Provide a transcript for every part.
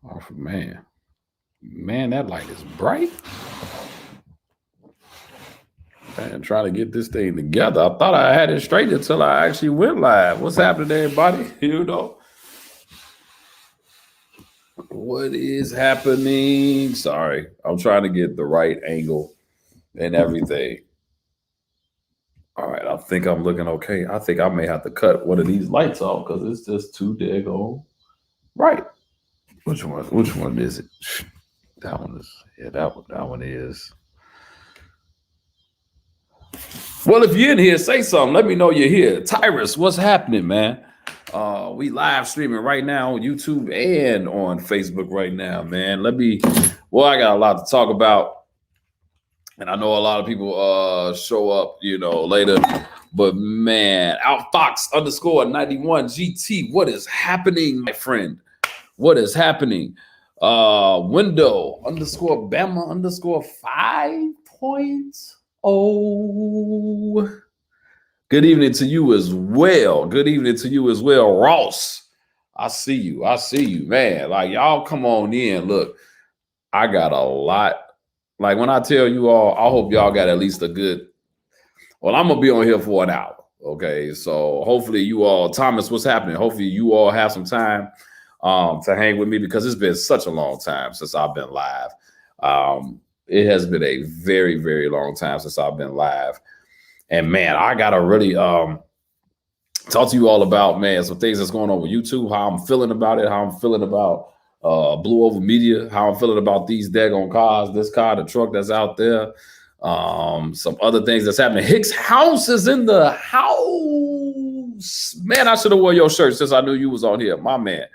Oh man, that light is bright. Man, trying to get this thing together. I thought I had it straight until I actually went live. What's happening, everybody? You know what is happening? Sorry, I'm trying to get the right angle and everything. All right, I think I'm looking okay. I think I may have to cut one of these lights off because it's just too daggone right. Which one? Which one is it? That one is. Yeah, that one is. Well, if you're in here, say something. Let me know you're here. Tyrus, what's happening, man? We live streaming right now on YouTube and on Facebook right now, man. Well, I got a lot to talk about. And I know a lot of people show up, later. But man, Outfox _91 GT, what is happening, my friend? What is happening? Window _Bama _5.0. Good evening to you as well. Good evening to you as well, Ross. I see you, man. Like, y'all come on in. Look, I got a lot. Like, when I tell you all, I hope y'all got at least a good. Well, I'm gonna be on here for an hour. Okay, so hopefully you all, Thomas, what's happening? Hopefully you all have some time to hang with me because it's been such a long time since I've been live. It has been a very, very long time since I've been live. And man, I gotta really talk to you all about, man, some things that's going on with YouTube, how I'm feeling about it, how I'm feeling about Blue Oval Media, how I'm feeling about these daggone cars, this car, the truck that's out there, some other things that's happening. Hicks House is in the house. Man, I should have worn your shirt since I knew you was on here. My man.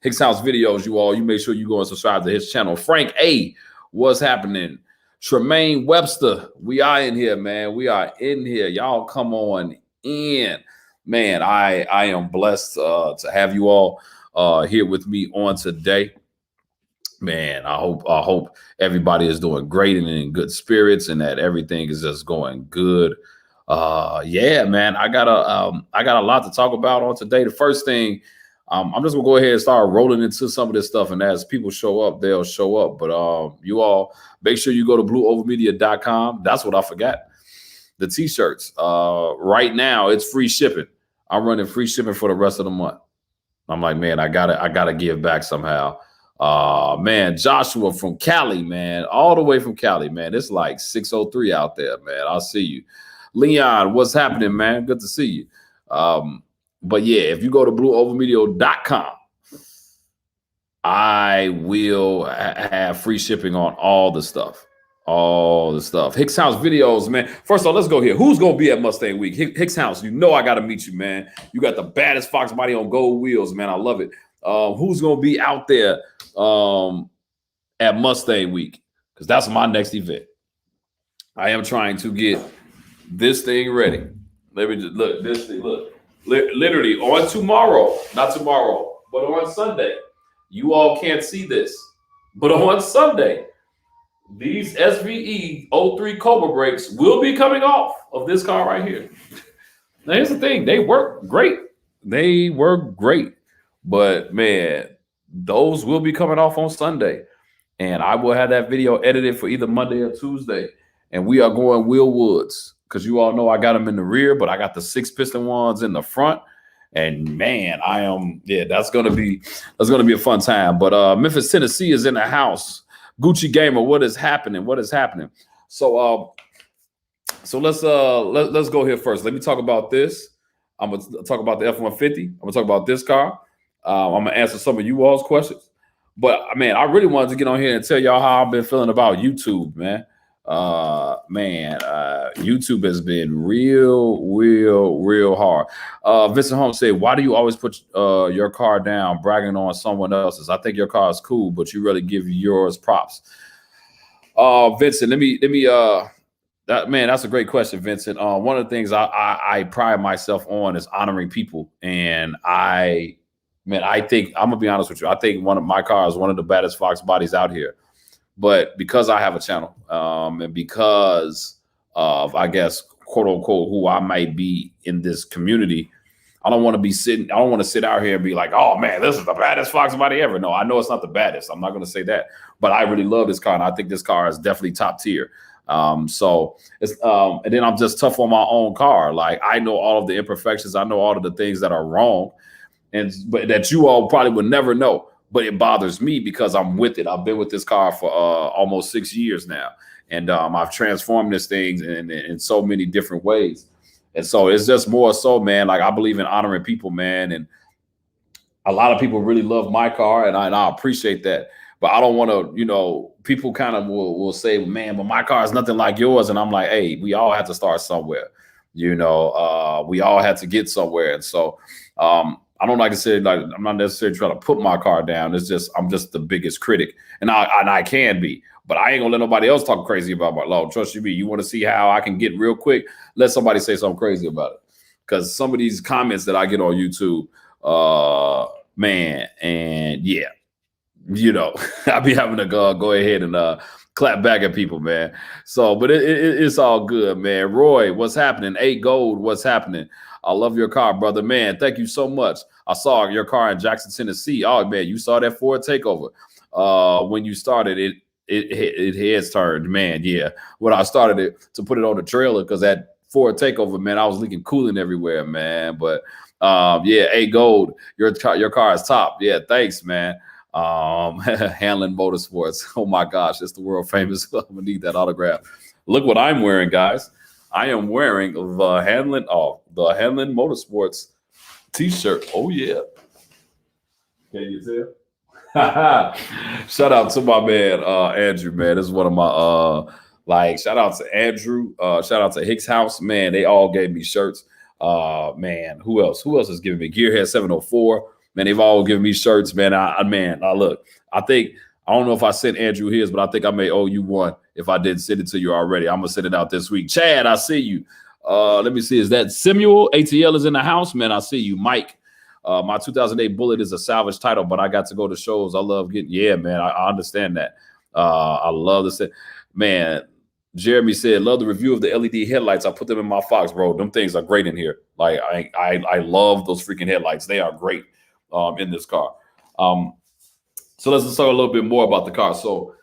Hicks House Videos, you make sure you go and subscribe to his channel. Frank A, what's happening? Tremaine Webster, we are in here, man. We are in here. Y'all come on in. Man, I am blessed to have you all here with me on today. Man, I hope everybody is doing great and in good spirits and that everything is just going good. Yeah, man, I got a lot to talk about on today. The first thing, I'm just gonna go ahead and start rolling into some of this stuff, and as people show up, they'll show up. But you all make sure you go to blueovermedia.com. That's what I forgot. The t-shirts. Right now, it's free shipping. I'm running free shipping for the rest of the month. I'm like, man, I gotta give back somehow. Man, Joshua from Cali, man, all the way from Cali, man. It's like 6:03 out there, man. I'll see you. Leon, what's happening, man? Good to see you. But yeah, if you go to blueovermedia.com, I will have free shipping on all the stuff. All the stuff. Hicks House Videos, man. First of all, let's go here. Who's going to be at Mustang Week? Hicks House, I got to meet you, man. You got the baddest Fox body on gold wheels, man. I love it. Who's going to be out there at Mustang Week? Because that's my next event. I am trying to get this thing ready. Let me just look. This thing, look. Literally on tomorrow, not tomorrow, but on Sunday. You all can't see this, but on Sunday, these SVE 03 Cobra brakes will be coming off of this car right here. Now, here's the thing. They work great. But, man, those will be coming off on Sunday. And I will have that video edited for either Monday or Tuesday. And we are going Will Woods because you all know I got them in the rear, but I got the 6-piston ones in the front. And, man, that's going to be a fun time. But Memphis, Tennessee is in the house. Gucci Gamer, what is happening? So let's go here first. Let me talk about this. I'm gonna talk about the F-150. I'm gonna talk about this car. I'm gonna answer some of you all's questions. But man, I really wanted to get on here and tell y'all how I've been feeling about YouTube, man. YouTube has been real hard. Vincent Holmes said, why do you always put your car down bragging on someone else's? I think your car is cool, but you really give yours props. Vincent, let me that's a great question, Vincent. One of the things I pride myself on is honoring people. And I think, I'm gonna be honest with you, I think one of my cars is one of the baddest Fox bodies out here. But because I have a channel, and because of, I guess, quote unquote, who I might be in this community, I don't want to be sitting. I don't want to sit out here and be like, oh man, this is the baddest Fox body ever. No, I know it's not the baddest. I'm not going to say that, but I really love this car, and I think this car is definitely top tier. So it's and then I'm just tough on my own car. Like I know all of the imperfections. I know all of the things that are wrong, and but that you all probably would never know. But it bothers me because I'm with it. I've been with this car for almost 6 years now, and I've transformed this thing in so many different ways. And so it's just more so, man. Like I believe in honoring people, man, and a lot of people really love my car, and I appreciate that. But I don't want to, people kind of will say, man, but my car is nothing like yours. And I'm like, hey, we all have to start somewhere. We all had to get somewhere. And so I don't like to say, like, I'm not necessarily trying to put my car down. It's just, I'm just the biggest critic, and I can be, but I ain't gonna let nobody else talk crazy about my law. Trust you me. You want to see how I can get real quick? Let somebody say something crazy about it. Because some of these comments that I get on YouTube, man, and yeah, I'll be having to go ahead and clap back at people, man. So, but it's all good, man. Roy, what's happening? 8 Gold, what's happening? I love your car, brother, man. Thank you so much. I saw your car in Jackson, Tennessee. Oh man, you saw that Ford takeover. When you started it heads turned, man. Yeah, when I started it to put it on the trailer, because that Ford takeover, man, I was leaking coolant everywhere, man. But yeah, 8 Gold, your car is top. Yeah, thanks, man. Hanlon Motorsports. Oh my gosh, it's the world famous. I'm gonna need that autograph. Look what I'm wearing, guys. I am wearing the Hanlon Motorsports t-shirt. Oh yeah. Can you tell? Shout out to my man Andrew, man. This is one of my shout out to Andrew, shout out to Hicks House, man. They all gave me shirts. Man, who else is giving me Gearhead 704? Man, they've all given me shirts, man. Look, I don't know if I sent Andrew his, but I think I may owe you one if I didn't send it to you already. I'm gonna send it out this week. Chad, I see you. Let me see. Is that Samuel? ATL is in the house, man. I see you. Mike, my 2008 Bullet is a salvage title, but I got to go to shows. I love getting. Yeah, man. I understand that. I love this. Man, Jeremy said, love the review of the LED headlights. I put them in my Fox, bro. Them things are great in here. Like I love those freaking headlights. They are great in this car. So let's talk a little bit more about the car. So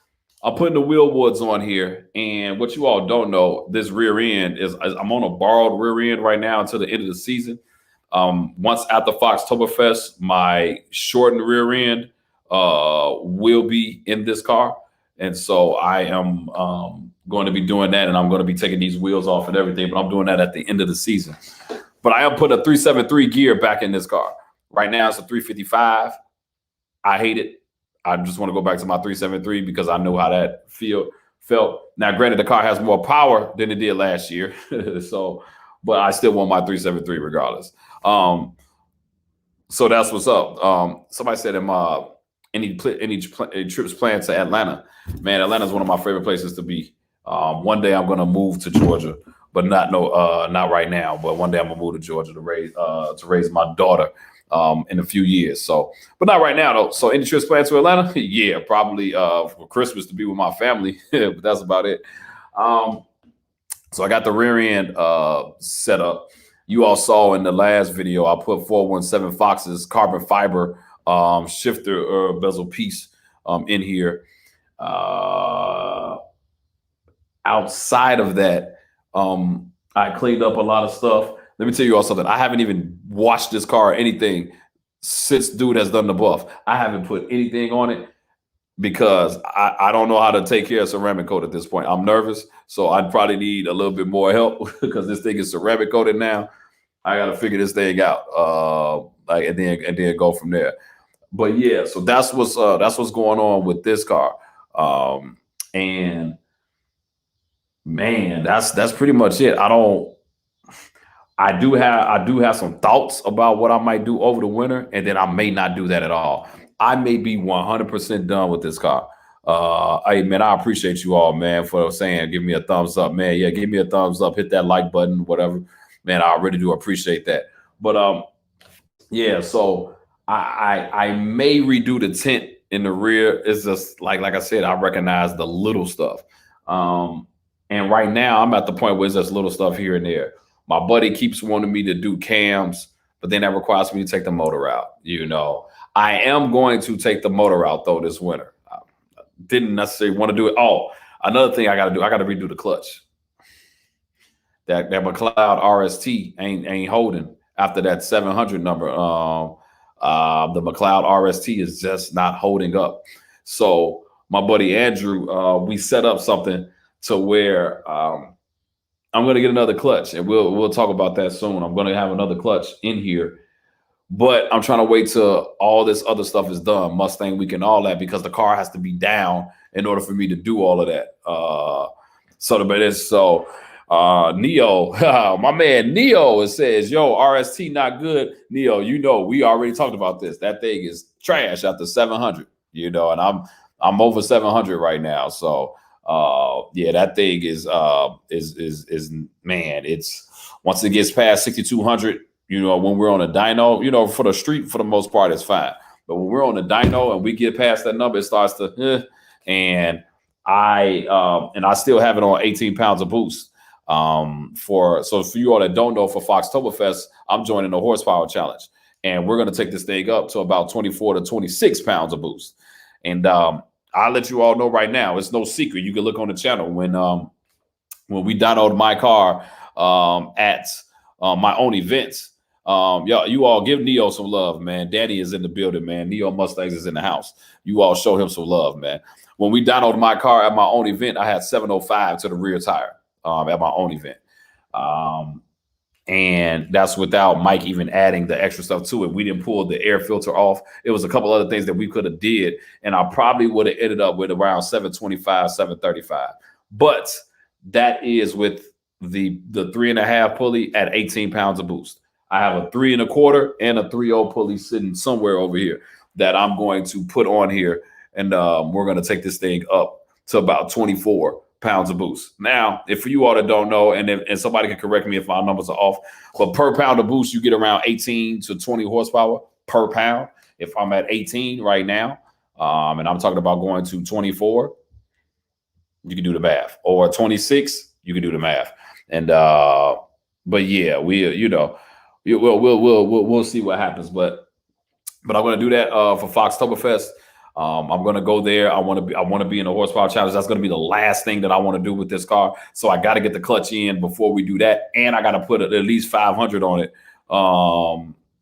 I'm putting the wheel woods on here, and what you all don't know, this rear end is I'm on a borrowed rear end right now until the end of the season. Once at the Foxtoberfest, my shortened rear end will be in this car, and so I am going to be doing that, and I'm going to be taking these wheels off and everything, but I'm doing that at the end of the season. But I am putting a 373 gear back in this car. Right now it's a 355. I hate it. I just want to go back to my 373 because I know how that felt. Now, granted, the car has more power than it did last year. But I still want my 373 regardless. So that's what's up. Somebody said, any trips planned to Atlanta? Man, Atlanta is one of my favorite places to be. One day I'm going to move to Georgia, but not right now. But one day I'm going to move to Georgia to raise my daughter in a few years. So, but not right now though. So any trips planned to Atlanta? Yeah, probably for Christmas to be with my family, but that's about it. So I got the rear end set up. You all saw in the last video, I put 417 Fox's carbon fiber shifter bezel piece in here. Outside of that, I cleaned up a lot of stuff. Let me tell you all something. I haven't even washed this car or anything since dude has done the buff. I haven't put anything on it because I don't know how to take care of ceramic coat at this point. I'm nervous, so I'd probably need a little bit more help because this thing is ceramic coated now. I got to figure this thing out, and then go from there. But yeah, so that's what's going on with this car, and man, that's pretty much it. I do have some thoughts about what I might do over the winter, and then I may not do that at all. I may be 100% done with this car. Hey man, I appreciate you all, man, for saying, give me a thumbs up, man. Yeah, give me a thumbs up, hit that like button, whatever. Man, I really do appreciate that. But yeah, so I may redo the tint in the rear. It's just like I said, I recognize the little stuff. And right now I'm at the point where it's just little stuff here and there. My buddy keeps wanting me to do cams, but then that requires me to take the motor out. I am going to take the motor out though this winter. I didn't necessarily want to do it. Oh, another thing I got to do, I got to redo the clutch. That McLeod RST ain't holding after that 700 number. The McLeod RST is just not holding up. So my buddy Andrew, we set up something to where I'm going to get another clutch, and we'll talk about that soon. I'm going to have another clutch in here, but I'm trying to wait till all this other stuff is done, Mustang week and all that, because the car has to be down in order for me to do all of that. Neo, my man Neo, it says, yo, RST not good. Neo, we already talked about this. That thing is trash after 700, and I'm over 700 right now. So that thing is man, it's once it gets past 6,200, when we're on a dyno, for the street, for the most part, it's fine. But when we're on the dyno and we get past that number, it starts to, and I still have it on 18 pounds of boost. For you all that don't know, for Foxtoberfest, I'm joining the horsepower challenge, and we're going to take this thing up to about 24 to 26 pounds of boost. And I'll let you all know right now, it's no secret. You can look on the channel when we dynoed my car at my own events. You all give Neo some love, man. Daddy is in the building, man. Neo Mustangs is in the house. You all show him some love, man. When we dynoed my car at my own event, I had 705 to the rear tire at my own event. And that's without Mike even adding the extra stuff to it. We didn't pull the air filter off. It was a couple other things that we could have did, and I probably would have ended up with around 725, 735. But that is with the 3.5 pulley at 18 pounds of boost. I have a 3 1/4 and a 3.0 pulley sitting somewhere over here that I'm going to put on here, and we're going to take this thing up to about 24 pounds of boost. Now, if for you all that don't know, and somebody can correct me if my numbers are off, but per pound of boost, you get around 18 to 20 horsepower per pound. If I'm at 18 right now, and I'm talking about going to 24, you can do the math, or 26, you can do the math. And but yeah, we'll see what happens. But I'm going to do that for Foxtoberfest. I'm going to go there. I want to be in the horsepower challenge. That's going to be the last thing that I want to do with this car. So I got to get the clutch in before we do that. And I got to put at least 500 on it,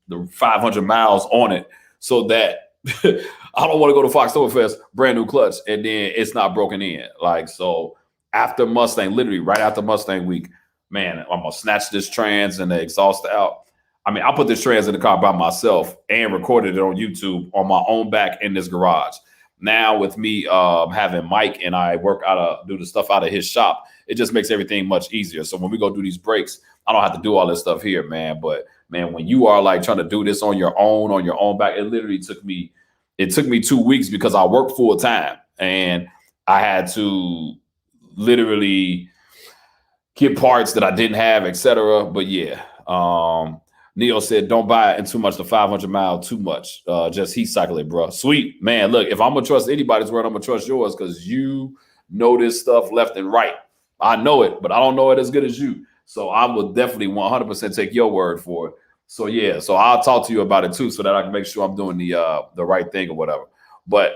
the 500 miles on it, so that I don't want to go to Foxtoberfest, brand new clutch, and then it's not broken in. So after Mustang, literally right after Mustang week, man, I'm going to snatch this trans and the exhaust out. I mean, I put this trans in the car by myself and recorded it on YouTube on my own back in this garage. Now with me having Mike and I do the stuff out of his shop, it just makes everything much easier. So when we go do these breaks, I don't have to do all this stuff here, man. But man, when you are trying to do this on your own back, it literally took me 2 weeks because I work full time and I had to literally get parts that I didn't have, etc. But yeah, Neo said, don't buy it in too much, the 500 mile too much. Just heat cycle it, bro. Sweet. Man, look, if I'm going to trust anybody's word, I'm going to trust yours, because you know this stuff left and right. I know it, but I don't know it as good as you. So I will definitely 100% take your word for it. So yeah, so I'll talk to you about it too, so that I can make sure I'm doing the right thing or whatever. But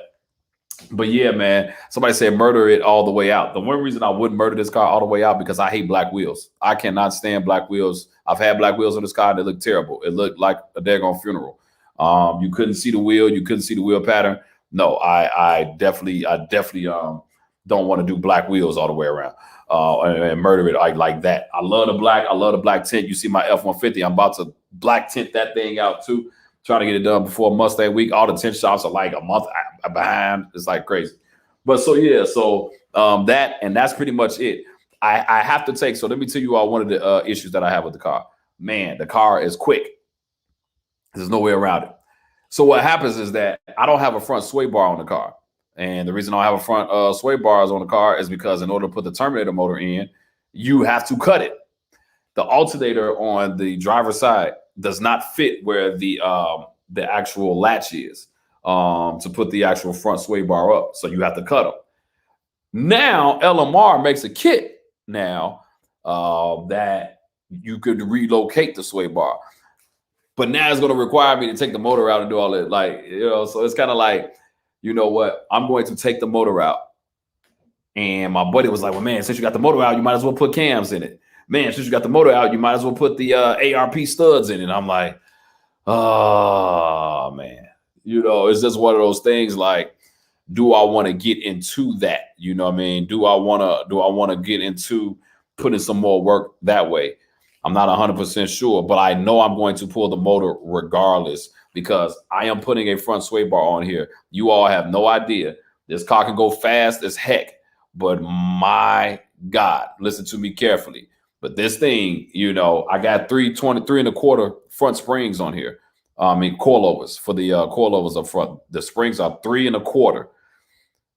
yeah, man, somebody said murder it all the way out. The one reason I wouldn't murder this car all the way out, because I hate black wheels. I cannot stand black wheels. I've had black wheels on this car. They look terrible. It looked like a daggone funeral. You couldn't see the wheel. You couldn't see the wheel pattern. No, I definitely don't want to do black wheels all the way around and murder it like that. I love the black. I love the black tint. You see my F-150. I'm about to black tint that thing out too. Trying to get it done before Mustang week. All the tint shops are like a month behind. It's like crazy. But so yeah, that's pretty much it. I have to take, so let me tell you all one of the issues that I have with the car. Man, the car is quick. There's no way around it. So what happens is that I don't have a front sway bar on the car. And the reason I don't have a front sway bars on the car is because in order to put the Terminator motor in, you have to cut it. The alternator on the driver's side does not fit where the actual latch is to put the actual front sway bar up. So you have to cut them. Now, LMR makes a kit now that you could relocate the sway bar. But now it's going to require me to take the motor out and do all that. Like, so it's kind of like, you know what? I'm going to take the motor out. And my buddy was like, well, man, since you got the motor out, you might as well put cams in it. Man, since you got the motor out, you might as well put the ARP studs in it. I'm like, oh, man. It's just one of those things like, do I want to get into that? You know what I mean? Do I want to get into putting some more work that way? I'm not 100% sure, but I know I'm going to pull the motor regardless because I am putting a front sway bar on here. You all have no idea. This car can go fast as heck, but my God, listen to me carefully. But this thing, I got 323 and a quarter front springs on here. Coilovers for the coilovers up front. The springs are 3 and a quarter,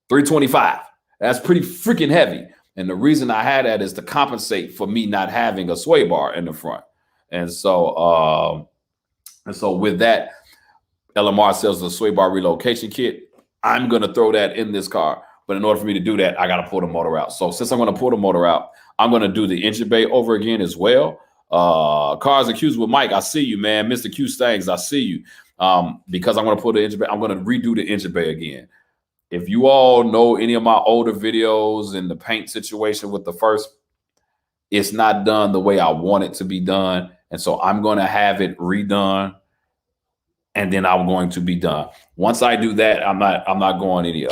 325. That's pretty freaking heavy. And the reason I had that is to compensate for me not having a sway bar in the front. And so with that, LMR sells the sway bar relocation kit. I'm going to throw that in this car. But in order for me to do that, I got to pull the motor out. So since I'm going to pull the motor out, I'm going to do the engine bay over again as well. Cars accused with Mike, I see you, man. Mr. Q Stangs, I see you. Because I'm going to pull the engine bay, I'm going to redo the engine bay again. If you all know any of my older videos and the paint situation with the first, it's not done the way I want it to be done. And so I'm going to have it redone. And then I'm going to be done. Once I do that, I'm not going any.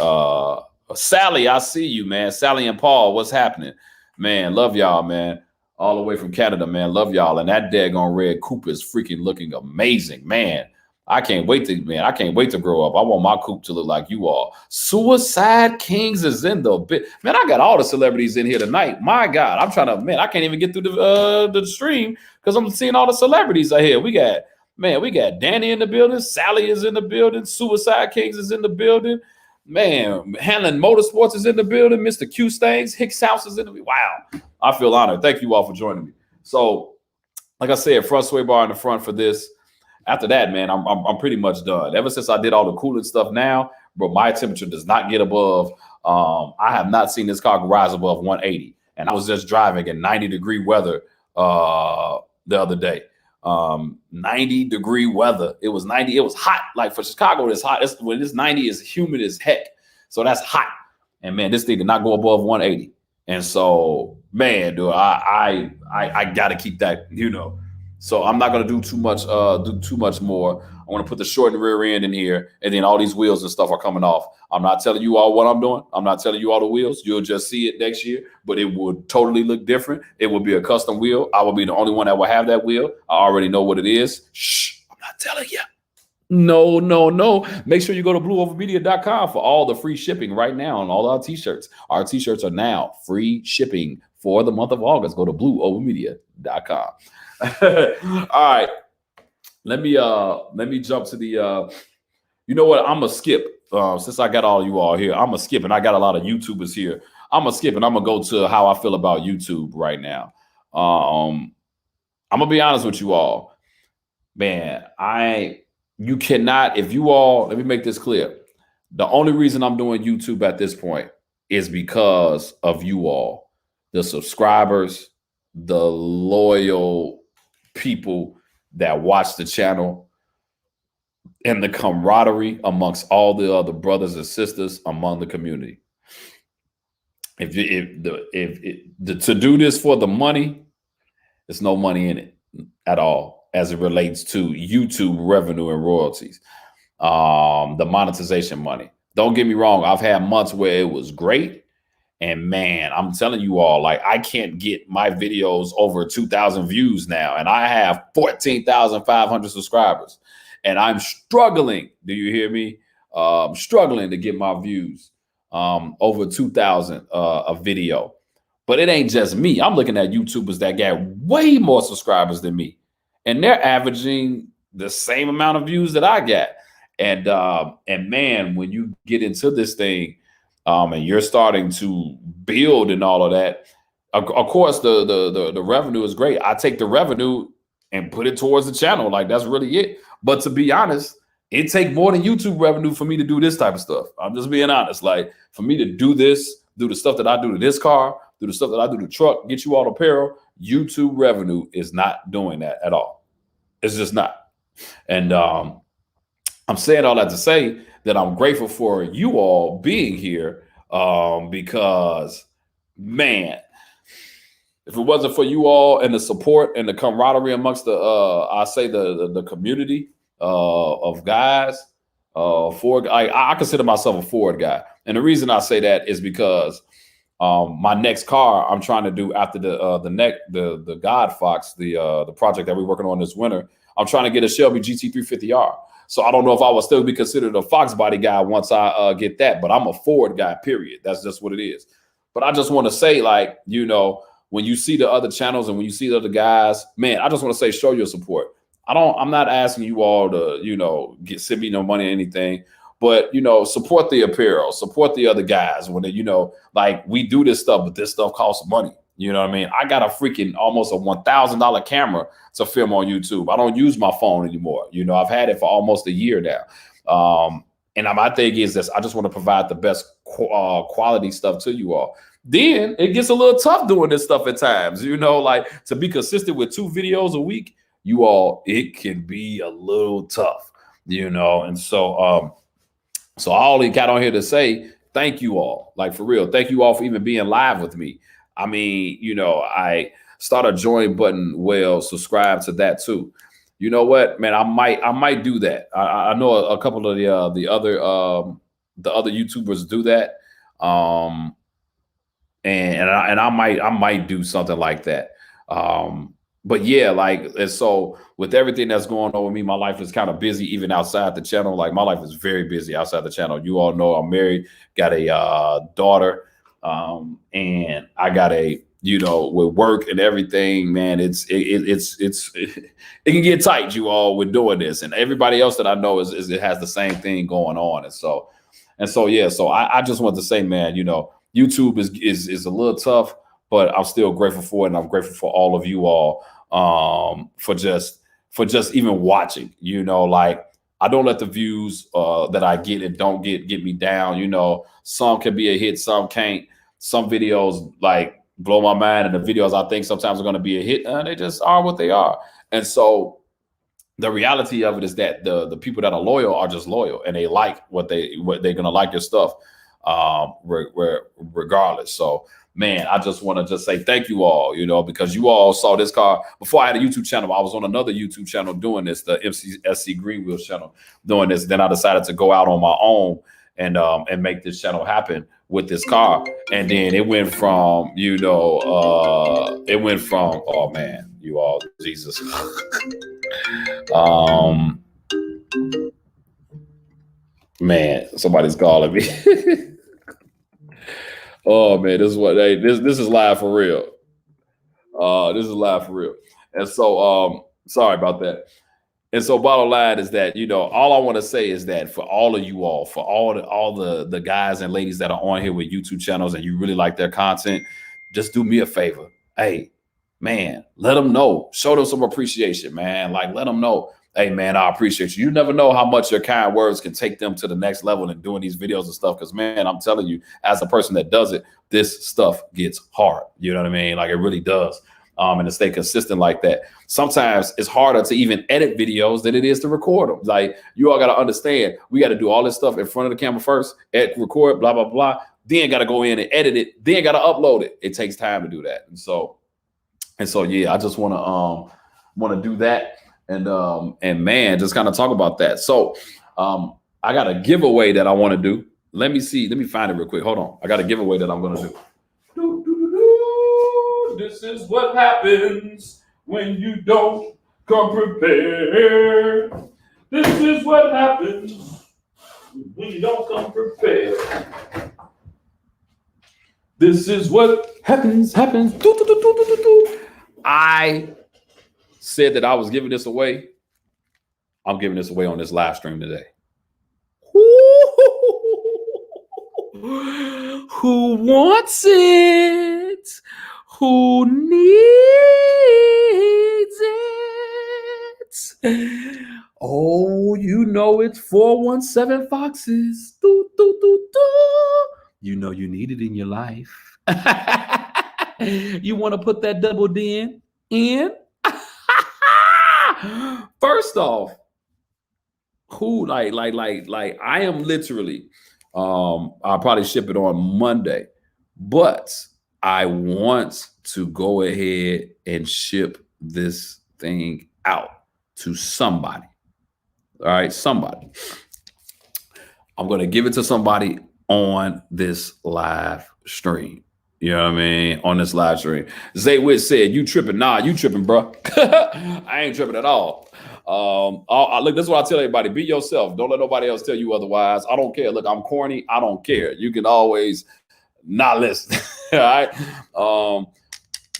Sally, I see you, man. Sally and Paul, what's happening? Man, love y'all, man. All the way from Canada, man. Love y'all. And that daggone red coupe is freaking looking amazing, man. I can't wait to grow up. I want my coupe to look like you all. Suicide Kings is in the bit. Man, I got all the celebrities in here tonight. My God, I'm trying to, man, I can't even get through the stream because I'm seeing all the celebrities out here. We got Danny in the building. Sally is in the building. Suicide Kings is in the building. Man, Hanlon Motorsports is in the building. Mr. Q Stangs, Hicks House is in the building. Wow. I feel honored. Thank you all for joining me. So, like I said, front sway bar in the front for this. After that, man, I'm pretty much done. Ever since I did all the cooling stuff now, but my temperature does not get above. I have not seen this car rise above 180. And I was just driving in 90-degree weather the other day. 90-degree weather. It was 90. It was hot. Like for Chicago, it's hot. When it's 90, it's humid as heck. So that's hot. And man, this thing did not go above 180. And so, man, dude, I got to keep that, So I'm not going to do too much more. I want to put the shortened rear end in here, and then all these wheels and stuff are coming off. I'm not telling you all what I'm doing. I'm not telling you all the wheels. You'll just see it next year, but it would totally look different. It would be a custom wheel. I will be the only one that will have that wheel. I already know what it is. Shh, I'm not telling you. No. Make sure you go to blueovermedia.com for all the free shipping right now on all our t-shirts. Our t-shirts are now free shipping for the month of August. Go to blueovermedia.com. All right. Let me jump to the you know what? I'm gonna skip. Since I got all you all here, I'm gonna skip, and I got a lot of YouTubers here. I'm gonna skip and I'm gonna go to how I feel about YouTube right now. I'm gonna be honest with you all. Man, you cannot, if you all, let me make this clear. The only reason I'm doing YouTube at this point is because of you all, the subscribers, the loyal people that watch the channel, and the camaraderie amongst all the other brothers and sisters among the community. To do this for the money, there's no money in it at all as it relates to YouTube revenue and royalties, the monetization money. Don't get me wrong. I've had months where it was great. And man, I'm telling you all, like, I can't get my videos over 2,000 views now. And I have 14,500 subscribers. And I'm struggling. Do you hear me? Struggling to get my views over 2,000 a video. But it ain't just me. I'm looking at YouTubers that got way more subscribers than me. And they're averaging the same amount of views that I got. And man, when you get into this thing, and you're starting to build and all of that, of course, the revenue is great. I take the revenue and put it towards the channel. Like, that's really it. But to be honest, it takes more than YouTube revenue for me to do this type of stuff. I'm just being honest. Like, for me to do this, do the stuff that I do to this car, do the stuff that I do to truck, get you all apparel, YouTube revenue is not doing that at all. It's just not. And I'm saying all that to say that I'm grateful for you all being here, because, man, if it wasn't for you all and the support and the camaraderie amongst the I say the community of guys, Ford, I consider myself a Ford guy, and the reason I say that is because my next car I'm trying to do after the God Fox, the project that we're working on this winter. I'm trying to get a Shelby GT350R. So I don't know if I will still be considered a Fox body guy once I get that, but I'm a Ford guy. Period. That's just what it is. But I just want to say, like, when you see the other channels and when you see the other guys, man, I just want to say, show your support. I'm not asking you all to, send me no money or anything, but, support the apparel, support the other guys when they, like, we do this stuff, but this stuff costs money. You know what I mean? I got a freaking almost a $1,000 camera to film on YouTube. I don't use my phone anymore. I've had it for almost a year now. And my thing is this, I just want to provide the best quality stuff to you all. Then it gets a little tough doing this stuff at times, like to be consistent with 2 videos a week, it can be a little tough, and so I only got on here to say thank you all, like for real. Thank you all for even being live with me. I mean, I start a join button. Well, subscribe to that too. You know what, man? I might do that. I know a couple of the other YouTubers do that, and I might do something like that. But yeah, like, and so with everything that's going on with me, my life is kind of busy even outside the channel. Like, my life is very busy outside the channel. You all know I'm married, got a daughter, and I got with work and everything, man, it can get tight, you all, with doing this, and everybody else that I know is it has the same thing going on, and so yeah. So I just want to say, man, YouTube is a little tough, but I'm still grateful for it, and I'm grateful for all of you all, for just even watching. Like, I don't let the views that I get and don't get me down. Some can be a hit, some can't. Some videos like blow my mind, and the videos I think sometimes are going to be a hit, and they just are what they are. And so the reality of it is that the people that are loyal are just loyal, and they like what they're going to like your stuff, regardless. So, man, I just want to just say thank you all, because you all saw this car before I had a YouTube channel. I was on another YouTube channel doing this, the MCSC Green Wheels channel, doing this. Then I decided to go out on my own and make this channel happen with this car. And then it went from, oh man, you all, Jesus. Man, somebody's calling me. Oh man, this is live for real. This is live for real. And so sorry about that. And so bottom line is that, all I want to say is that for all of you all, for all the guys and ladies that are on here with YouTube channels and you really like their content, just do me a favor. Hey, man, let them know. Show them some appreciation, man. Like, let them know, hey, man, I appreciate you. You never know how much your kind words can take them to the next level in doing these videos and stuff. Because, man, I'm telling you, as a person that does it, this stuff gets hard. You know what I mean? Like, it really does. And to stay consistent like that. Sometimes it's harder to even edit videos than it is to record them. Like, you all got to understand, we got to do all this stuff in front of the camera first, record, blah, blah, blah. Then got to go in and edit it. Then got to upload it. It takes time to do that. And so yeah, I just want to do that. And man, just kind of talk about that. So I got a giveaway that I want to do. Let me find it real quick. Hold on. I got a giveaway that I'm going to do. This is what happens when you don't come prepared. This is what happens when you don't come prepared. This is what happens. I said that I was giving this away. I'm giving this away on this live stream today. Who wants it? Who needs it? Oh, it's 417 Foxes. You know you need it in your life. You want to put that double D in? First off, Who like I am literally I'll probably ship it on Monday, but I want to go ahead and ship this thing out to somebody. All right, somebody. I'm gonna give it to somebody on this live stream. You know what I mean? On this live stream. Zaywitz said, "You tripping? Nah, you tripping, bro. I ain't tripping at all." Look, this is what I tell everybody: be yourself. Don't let nobody else tell you otherwise. I don't care. Look, I'm corny. I don't care. You can always not listen. All right.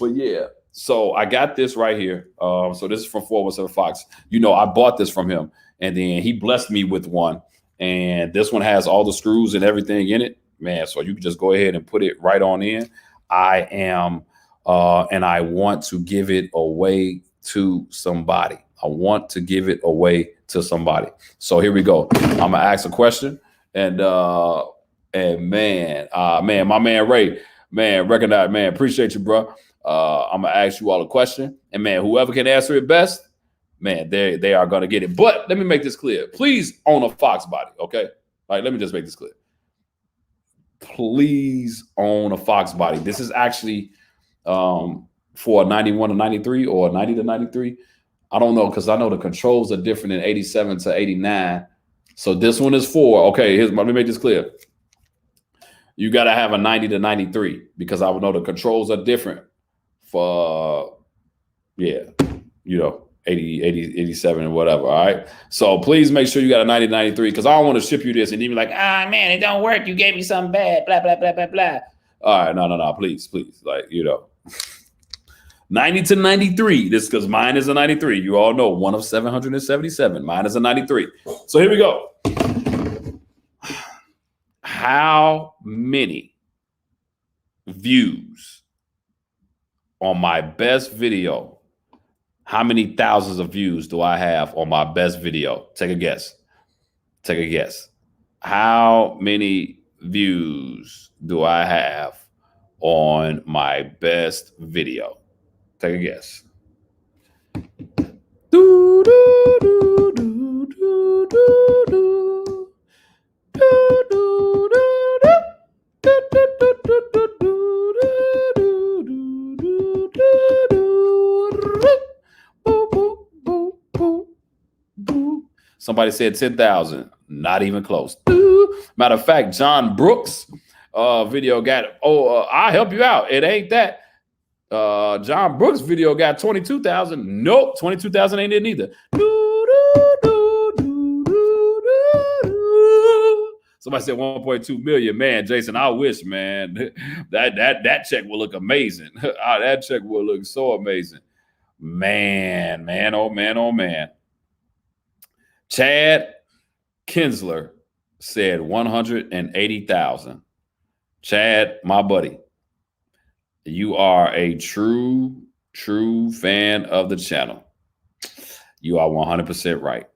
But yeah. So I got this right here. So this is from 417 Fox. You know, I bought this from him, and then he blessed me with one. And this one has all the screws and everything in it, man. So you can just go ahead and put it right on in. I am, and I want to give it away to somebody. I want to give it away to somebody. So here we go. I'm gonna ask a question, and man, my man Ray, man, recognize, man, appreciate you, bro. I'm gonna ask you all a question, and man, whoever can answer it best, man, they are gonna get it. But let me make this clear. Please own a Fox body, okay? Like, let me just make this clear. Please own a Fox body. This is actually for a 91 to 93 or a 90 to 93. I don't know, because I know the controls are different in 87 to 89. So this one is for, okay, let me make this clear. You got to have a 90 to 93 because I would know the controls are different for, yeah, you know, 80, 87 and whatever. All right. So please make sure you got a 90 to 93 because I don't want to ship you this and you be like, man, it don't work. You gave me something bad, blah, blah, blah, blah, blah. All right. No. Please. Like, you know, 90 to 93. This because mine is a 93. You all know one of 777. Mine is a 93. So here we go. How many views on my best video? How many thousands of views do I have on my best video? Take a guess. Take a guess. How many views do I have on my best video? Take a guess. Do, do, do, do, do, do, do. Do, do, do, do. Do, do, do, do, do, do, do, do, do, do. Boop, boop, boop, boop, boop. Somebody said 10,000. Not even close. Matter of fact, John Brooks video got, I'll help you out. It ain't that. John Brooks video got 22,000. Nope, 22,000 ain't it neither. Somebody said 1.2 million. Man, Jason, I wish, man. That check will look amazing. That check will look so amazing. Man, oh man. Chad Kinsler said 180,000. Chad, my buddy, you are a true fan of the channel. You are 100% right.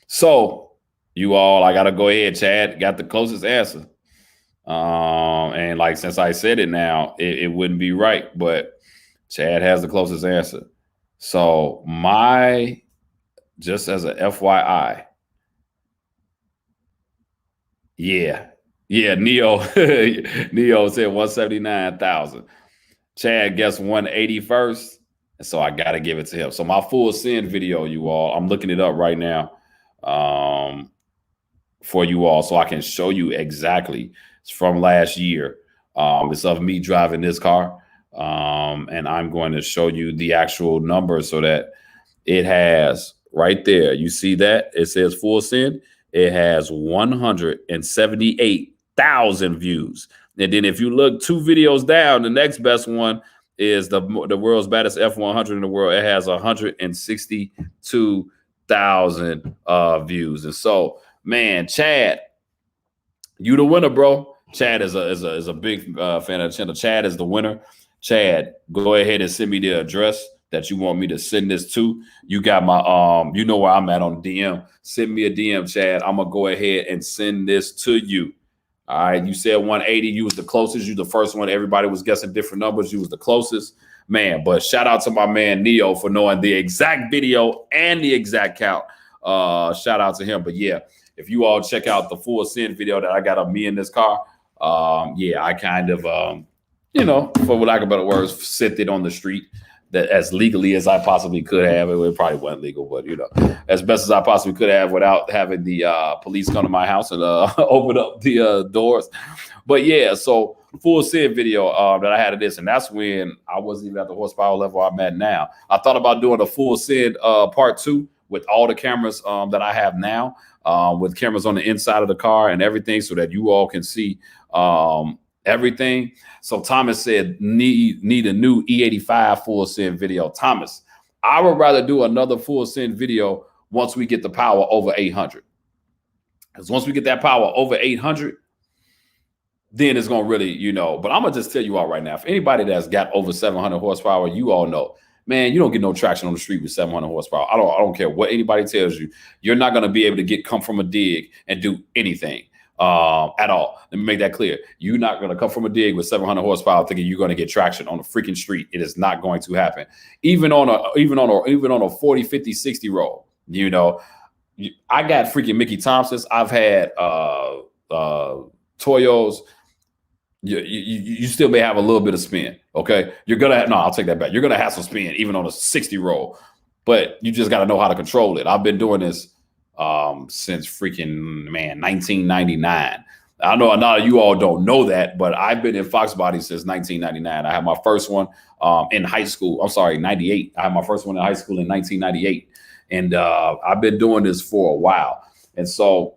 So you all, I gotta go ahead. Chad got the closest answer. And like, since I said it now, it wouldn't be right, but Chad has the closest answer. So just as a FYI, yeah, Neo said 179,000. Chad guessed 180 first, and so I got to give it to him. So my full send video, you all, I'm looking it up right now for you all so I can show you exactly. It's from last year. It's of me driving this car. And I'm going to show you the actual number so that it has right there. You see that? It says full send. It has 178,000 views. And then if you look 2 videos down, the next best one is the world's baddest F100 in the world. It has 162,000 views. And so, man, Chad, you the winner, bro. Chad is a big fan of the channel. Chad is the winner. Chad, go ahead and send me the address that you want me to send this to. You got my, you know where I'm at on DM. Send me a DM, Chad. I'm going to go ahead and send this to you. All right. You said 180. You was the closest. You the first one. Everybody was guessing different numbers. You was the closest, man. But shout out to my man Neo for knowing the exact video and the exact count Shout out to him. But yeah, if you all check out the full send video that I got of me in this car, yeah, I kind of, for lack of better words, sent it on the street that as legally as I possibly could have. It probably wasn't legal, but as best as I possibly could have without having the police come to my house and open up the doors. But yeah, so full send video that I had of this, and that's when I wasn't even at the horsepower level I'm at now. I thought about doing a full send part 2 with all the cameras that I have now, with cameras on the inside of the car and everything, so that you all can see everything. So Thomas said need a new E85 full send video. Thomas, I would rather do another full send video once we get the power over 800. Because once we get that power over 800, then it's going to really, but I'm going to just tell you all right now, if anybody that's got over 700 horsepower, you all know, man, you don't get no traction on the street with 700 horsepower. I don't care what anybody tells you. You're not going to be able to come from a dig and do anything at all. Let me make that clear. You're not going to come from a dig with 700 horsepower thinking you're going to get traction on the freaking street. It is not going to happen. Even on a 40, 50, 60 roll, I got freaking Mickey Thompsons. I've had Toyos. You still may have a little bit of spin. Okay. I'll take that back. You're going to have some spin even on a 60 roll, but you just got to know how to control it. I've been doing this since freaking 1999. I know a lot of you all don't know that, but I've been in Fox Body since 1999. I had my first one in high school. I'm sorry, 98. I had my first one in high school in 1998. And I've been doing this for a while. And so,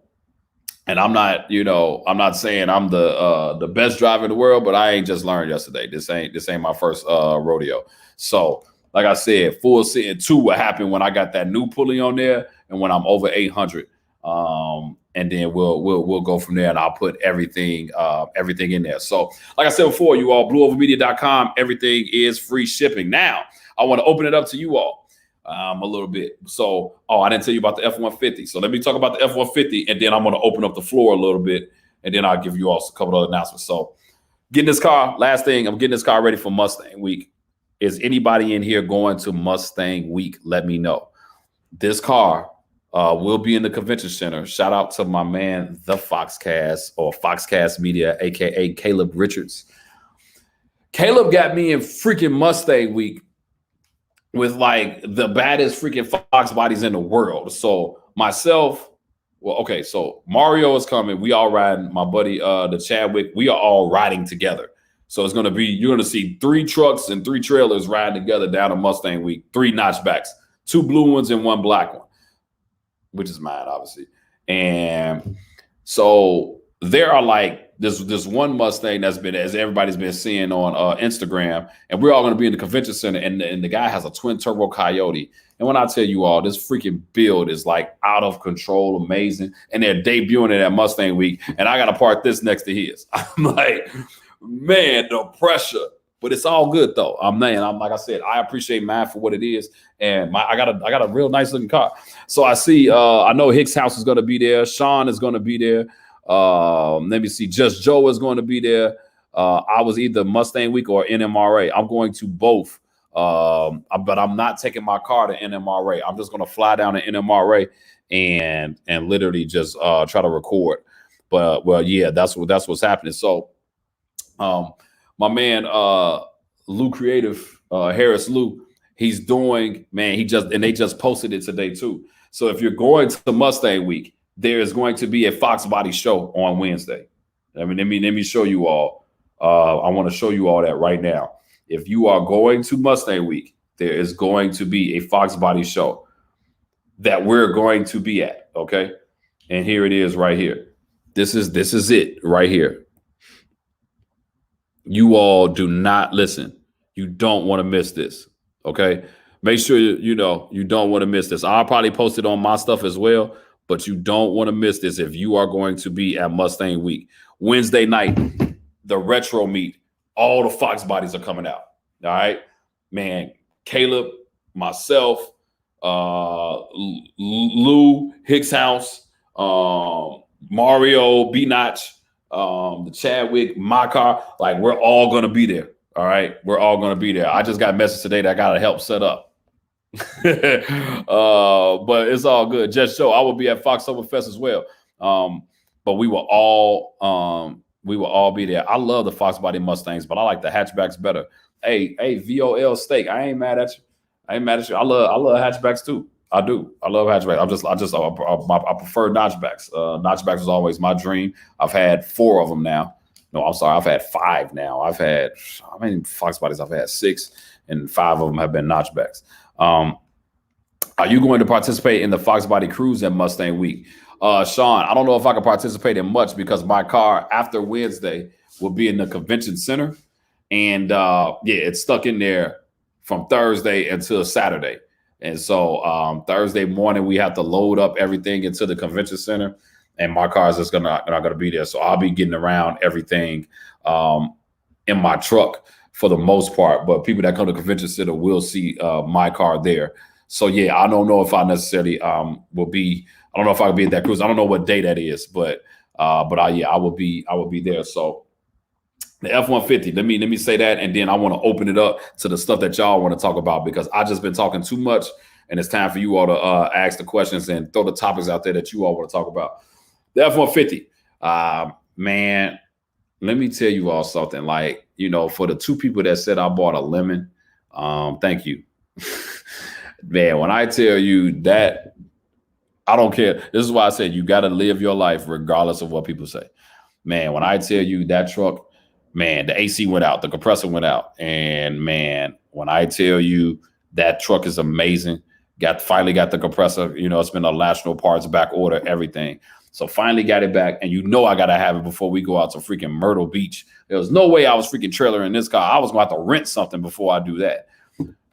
and I'm not saying I'm the best driver in the world, but I ain't just learned yesterday. This ain't my first rodeo. So like I said, full send 2 will happen when I got that new pulley on there and when I'm over 800. And then we'll go from there, and I'll put everything in there. So like I said before, you all, blueovermedia.com, everything is free shipping. Now I want to open it up to you all a little bit. So, I didn't tell you about the F-150. So let me talk about the F-150, and then I'm going to open up the floor a little bit, and then I'll give you all a couple of announcements. So getting this car, last thing, I'm getting this car ready for Mustang Week. Is anybody in here going to Mustang Week? Let me know. This car will be in the convention center. Shout out to my man, the Foxcast or Foxcast Media, aka Caleb Richards. Caleb got me in freaking Mustang Week with like the baddest freaking Fox bodies in the world. So myself, so Mario is coming. We all riding. My buddy, the Chadwick, we are all riding together. So it's going to be, you're going to see 3 trucks and 3 trailers riding together down to Mustang Week, 3 notchbacks, 2 blue ones and 1 black one, which is mine, obviously. And so there are like this one Mustang that's been, as everybody's been seeing on Instagram, and we're all going to be in the convention center, and the guy has a twin turbo Coyote. And when I tell you all, this freaking build is like out of control, amazing. And they're debuting it at Mustang Week, and I got to park this next to his. I'm like, man, the pressure. But it's all good though. I'm like I said, I appreciate mine for what it is. And I got a real nice looking car. So I see I know Hicks House is gonna be there, Sean is gonna be there. Let me see, Just Joe is going to be there. I was either Mustang Week or NMRA. I'm going to both. But I'm not taking my car to NMRA. I'm just gonna fly down to NMRA and literally just try to record. But well, yeah, that's what's happening. So my man Lou Creative, Harris Lou, he's doing, man, they just posted it today too. So if you're going to Mustang Week, there is going to be a Fox Body show on Wednesday. I mean, let me show you all. I want to show you all that right now. If you are going to Mustang Week, there is going to be a Fox Body show that we're going to be at. Okay, and here it is right here. This is it right here. You all do not listen. You don't want to miss this. Okay, make sure you don't want to miss this. I'll probably post it on my stuff as well, but you don't want to miss this if you are going to be at Mustang Week. Wednesday night, the retro meet, all the Fox bodies are coming out. All right, man, Caleb, myself, Lou, Hicks House, Mario, B-Notch, the Chadwick, my car, like we're all going to be there. All right, we're all going to be there. I just got a message today that I got to help set up. But it's all good. Just show I will be at Fox Summerfest as well. But we will all be there. I love the Fox Body Mustangs, but I like the hatchbacks better. Hey, VOL Steak. I ain't mad at you. I love hatchbacks too. I do. I love hatchbacks. I prefer notchbacks. Notchbacks was always my dream. I've had 4 of them now. No, I'm sorry. I've had 5 now. How many Fox Bodies? I've had 6, and 5 of them have been notchbacks. Are you going to participate in the Fox Body Cruise at Mustang Week? Sean, I don't know if I can participate in much because my car after Wednesday will be in the convention center. And it's stuck in there from Thursday until Saturday. And so Thursday morning, we have to load up everything into the convention center. And my car is just not gonna be there. So I'll be getting around everything in my truck for the most part. But people that come to convention center will see my car there. So yeah, I don't know if I necessarily will be. I don't know if I will be at that cruise. I don't know what day that is, but I will be there. So the F-150. Let me say that, and then I want to open it up to the stuff that y'all want to talk about because I just been talking too much, and it's time for you all to ask the questions and throw the topics out there that you all want to talk about. The F-150, man. Let me tell you all something. Like, for the 2 people that said I bought a lemon, thank you. Man, when I tell you that, I don't care. This is why I said you got to live your life regardless of what people say. Man, when I tell you that truck, man, the AC went out, the compressor went out. And man, when I tell you that truck is amazing, finally got the compressor, it's been a national parts back order, everything. So finally got it back. And I got to have it before we go out to freaking Myrtle Beach. There was no way I was freaking trailering this car. I was going to have to rent something before I do that.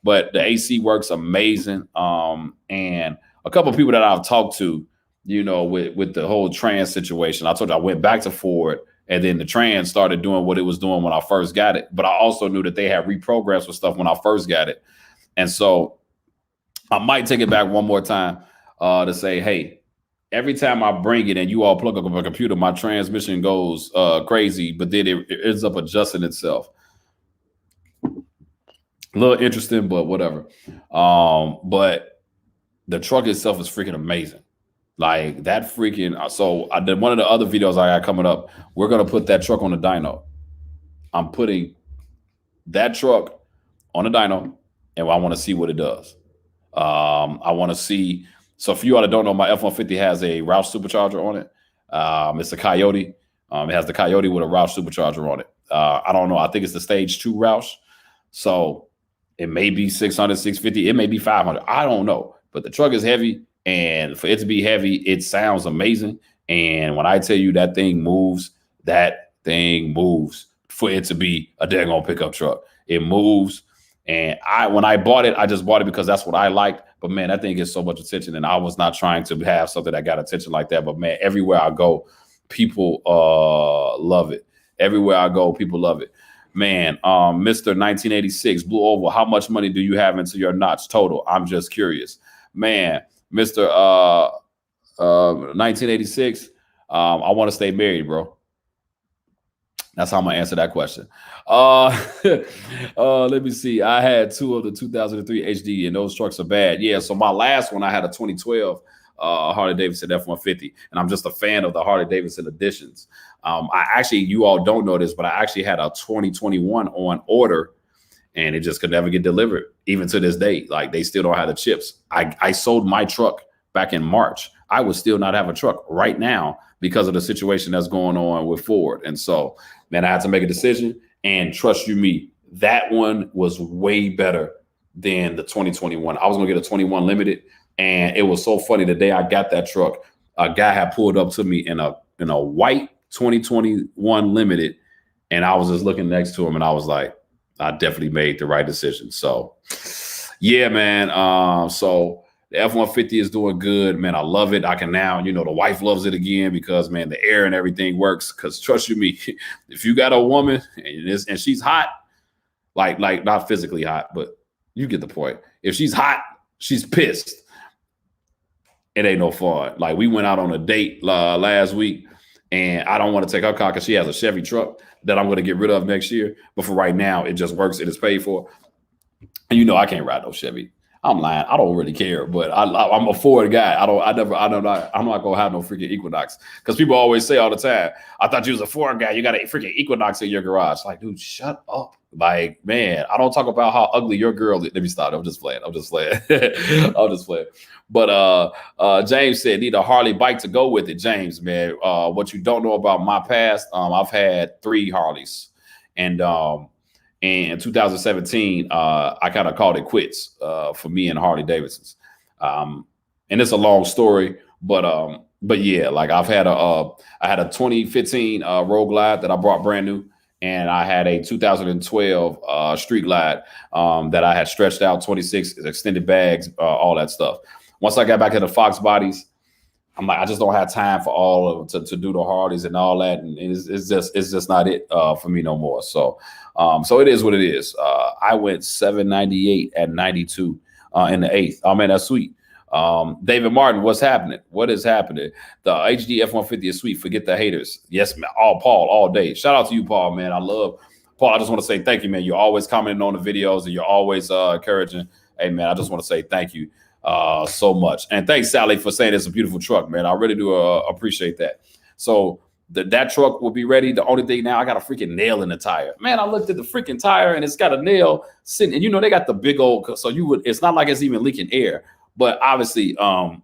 But the AC works amazing. And a couple of people that I've talked to, with the whole trans situation, I told you I went back to Ford and then the trans started doing what it was doing when I first got it. But I also knew that they had reprogrammed some stuff when I first got it. And so I might take it back one more time to say, hey, every time I bring it and you all plug up a computer, my transmission goes crazy, but then it ends up adjusting itself. A little interesting, but whatever. But the truck itself is freaking amazing. Like that freaking. So I did one of the other videos I got coming up. We're gonna put that truck on the dyno. I'm putting that truck on the dyno, and I want to see what it does. I want to see. So for you all that don't know, my F-150 has a Roush supercharger on it. It's a Coyote. It has the Coyote with a Roush supercharger on it. I don't know. I think it's the stage 2 Roush. So it may be 600, 650. It may be 500. I don't know. But the truck is heavy. And for it to be heavy, it sounds amazing. And when I tell you that thing moves for it to be a daggone pickup truck. It moves. And when I bought it, I just bought it because that's what I liked. But man, that thing gets so much attention. And I was not trying to have something that got attention like that. But man, everywhere I go, people love it. Everywhere I go, people love it. Man, Mr. 1986 Blue Oval, how much money do you have into your notch total? I'm just curious. Man, Mr. 1986, I want to stay married, bro. That's how I'm going to answer that question. Let me see. I had 2 of the 2003 HD, and those trucks are bad. Yeah, so my last one, I had a 2012 Harley-Davidson F-150, and I'm just a fan of the Harley-Davidson editions. You all don't know this, but I actually had a 2021 on order, and it just could never get delivered, even to this day. Like, they still don't have the chips. I sold my truck back in March. I would still not have a truck right now because of the situation that's going on with Ford. And so, man, I had to make a decision. And trust you me, that one was way better than the 2021. I was going to get a 21 Limited. And it was so funny. The day I got that truck, a guy had pulled up to me in a white 2021 Limited. And I was just looking next to him and I was like, I definitely made the right decision. So, yeah, man. So the F-150 is doing good, man. I love it. I can now, the wife loves it again because, man, the air and everything works. Because trust you me, if you got a woman and she's hot, like not physically hot, but you get the point. If she's hot, she's pissed. It ain't no fun. Like, we went out on a date last week, and I don't want to take her car because she has a Chevy truck that I'm going to get rid of next year. But for right now, it just works. It is paid for. And I can't ride no Chevy. I'm lying. I don't really care, but I'm a Ford guy. I'm not gonna have no freaking Equinox because people always say all the time, "I thought you was a Ford guy. You got a freaking Equinox in your garage." Like, dude, shut up. Like, man, I don't talk about how ugly your girl is. Let me stop. I'm just playing. I'm just playing. I'm just playing. But James said, need a Harley bike to go with it. James, man, what you don't know about my past, I've had 3 Harleys, and in 2017, I kind of called it quits for me and Harley Davidsons. And it's a long story, but yeah, like I had a 2015 Road Glide that I brought brand new, and I had a 2012 Street Glide that I had stretched out 26 extended bags, all that stuff. Once I got back to the Fox bodies, I'm like, I just don't have time for all of to do the Harleys and all that, and it's just not it for me no more. So it is what it is. I went 798 at 92 in the 8th. Oh man, that's sweet. David Martin, what's happening? What is happening? The HD F-150 is sweet. Forget the haters. Yes, man. Paul, all day. Shout out to you, Paul, man. I love Paul. I just want to say thank you, man. You're always commenting on the videos and you're always encouraging. Hey, man, I just want to say thank you so much. And thanks, Sally, for saying it's a beautiful truck, man. I really do appreciate that. So that truck will be ready. The only thing now, I got a freaking nail in the tire. Man, I looked at the freaking tire and it's got a nail sitting. And you know, they got the big old, so it's not like it's even leaking air. But obviously, I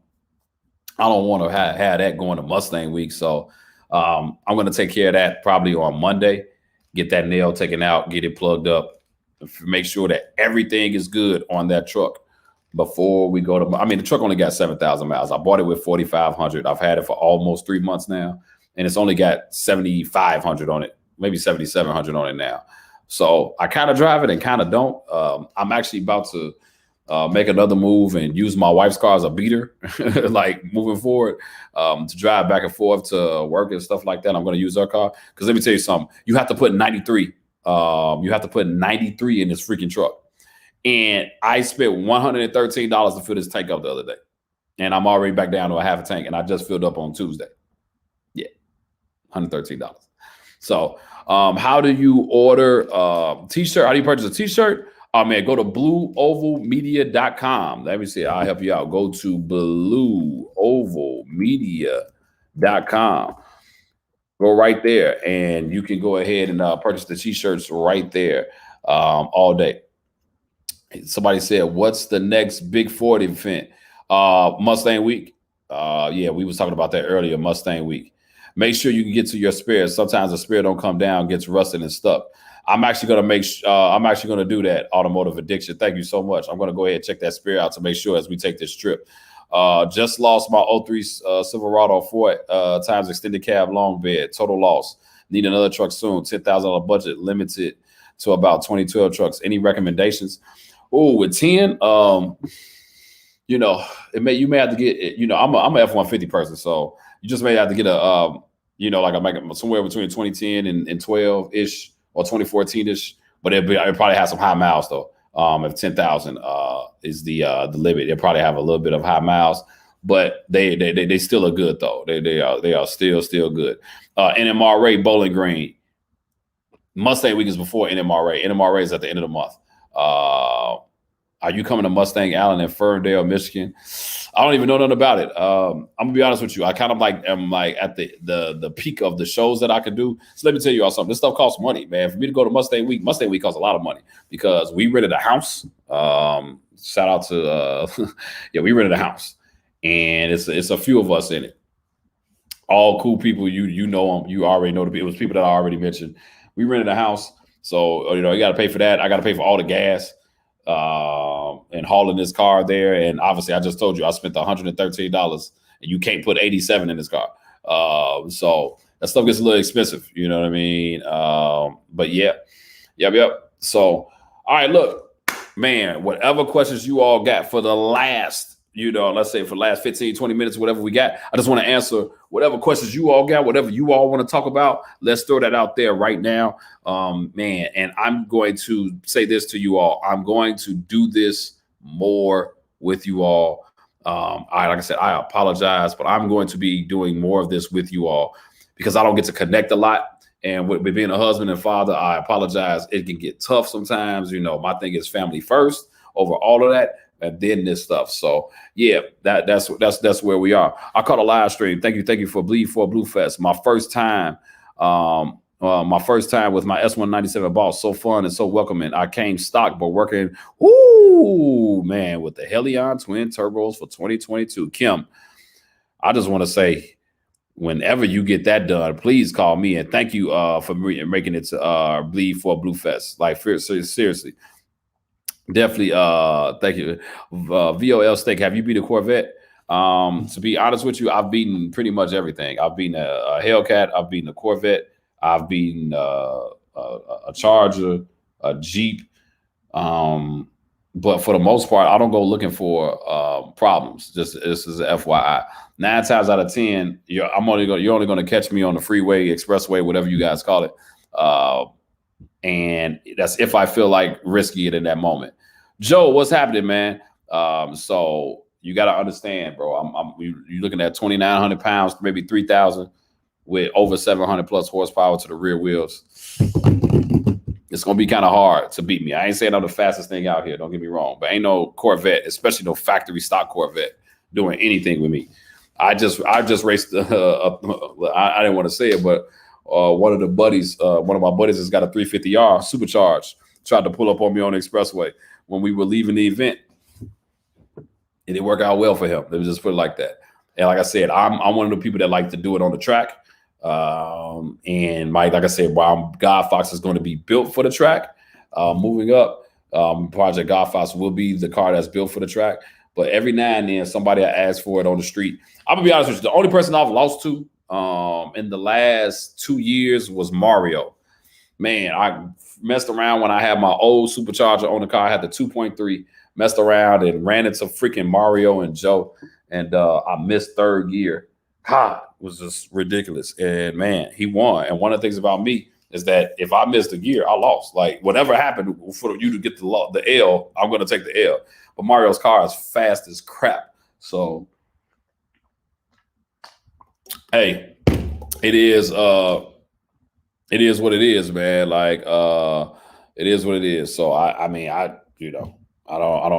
don't want to have that going to Mustang week. So I'm going to take care of that probably on Monday. Get that nail taken out, get it plugged up, make sure that everything is good on that truck before we go to. I mean, the truck only got 7,000 miles. I bought it with 4,500. I've had it for almost 3 months now, and it's only got 7,500 on it, maybe 7,700 on it now. So I kind of drive it and kind of don't. I'm actually about to make another move and use my wife's car as a beater, like moving forward, to drive back and forth to work and stuff like that. I'm going to use her car because let me tell you something. You have to put 93. You have to put 93 in this freaking truck. And I spent $113 to fill this tank up the other day. And I'm already back down to a half a tank. And I just filled up on Tuesday. Yeah, $113. So how do you order a t-shirt? How do you purchase a t-shirt? Oh, man, go to blueovalmedia.com. Let me see. I'll help you out. Go to blueovalmedia.com. Go right there, and you can go ahead and purchase the t-shirts right there all day. Somebody said, what's the next big Ford event? Mustang Week. Yeah, we was talking about that earlier, Mustang Week. Make sure you can get to your spare. Sometimes the spare don't come down, gets rusted and stuck. I'm actually going to do that, Automotive Addiction. Thank you so much. I'm going to go ahead and check that spare out to make sure as we take this trip. Just lost my 03 Silverado 4 times extended cab long bed. Total loss. Need another truck soon. $10,000 budget, limited to about 2012 trucks. Any recommendations? Oh, with 10, you know, you may have to get, you know, I'm an F-150 person, so you just may have to get a, you know, like somewhere between 2010 and 12-ish. Or 2014-ish, but it probably has some high miles though. If 10,000 is the limit, they'll probably have a little bit of high miles, but they still are good though. They are still good. NMRA Bowling Green. Mustang Week is before NMRA. NMRA is at the end of the month. Are you coming to Mustang Allen in Ferndale, Michigan? I don't even know nothing about it. I'm gonna be honest with you. I kind of am at the peak of the shows that I could do. So let me tell you all something. This stuff costs money, man. For me to go to Mustang Week costs a lot of money because we rented a house. Shout out to yeah, we rented a house, and it's a few of us in it. All cool people. You know them. You already know the people. It was people that I already mentioned. We rented a house, so you know you got to pay for that. I got to pay for all the gas. And hauling this car there. And obviously I just told you I spent $113 and you can't put 87 in this car. So that stuff gets a little expensive, you know what I mean? But yeah. Yep. So, all right, look, man, whatever questions you all got for the last, you know, let's say for the last 15, 20 minutes, whatever we got, I just want to answer whatever questions you all got, whatever you all want to talk about. Let's throw that out there right now. Man, and I'm going to say this to you all. I'm going to do this more with you all. Like I said, I apologize, but I'm going to be doing more of this with you all because I don't get to connect a lot. And with being a husband and father, I apologize. It can get tough sometimes. You know, my thing is family first over all of that. and then this stuff. So yeah, that's where we are. I caught a live stream. Thank you for Bleed for Blue Fest. My first time. My first time with my S197 boss. So fun and so welcoming. I came stock, but working, ooh, man, with the Helion twin turbos for 2022. Kim, I just want to say, whenever you get that done, please call me, and thank you for making it to Bleed for Blue Fest. Like, seriously. Definitely, thank you. VOL Steak, have you beat a Corvette? To be honest with you, I've beaten pretty much everything. I've beaten a Hellcat, I've beaten a Corvette, I've beaten a Charger, a Jeep. But for the most part, I don't go looking for problems. Just this is an FYI. 9 times out of 10, you're only going to catch me on the freeway, expressway, whatever you guys call it. And that's if I feel like risking it in that moment. Joe, what's happening, man? So you got to understand, bro. You're looking at 2,900 pounds, maybe 3,000, with over 700 plus horsepower to the rear wheels. It's gonna be kind of hard to beat me. I ain't saying I'm the fastest thing out here. Don't get me wrong, but ain't no Corvette, especially no factory stock Corvette, doing anything with me. I just raced. I didn't want to say it, but one of my buddies has got a 350R supercharged. Tried to pull up on me on the expressway when we were leaving the event. It didn't work out well for him. Let me just put it like that. And like I said, I'm one of the people that like to do it on the track. And like I said, while God Fox is going to be built for the track, moving up, Project God Fox will be the car that's built for the track. But every now and then, somebody will ask for it on the street. I'm gonna be honest with you. The only person I've lost to in the last 2 years was Mario. Man, I messed around when I had my old supercharger on the car. I had the 2.3, messed around and ran into freaking Mario and Joe. And I missed third gear. God, it was just ridiculous. And man, he won. And one of the things about me is that if I missed a gear, I lost. Like whatever happened for you to get the L, I'm going to take the L. But Mario's car is fast as crap. So, hey, it is what it is, man. Like it is what it is. So I don't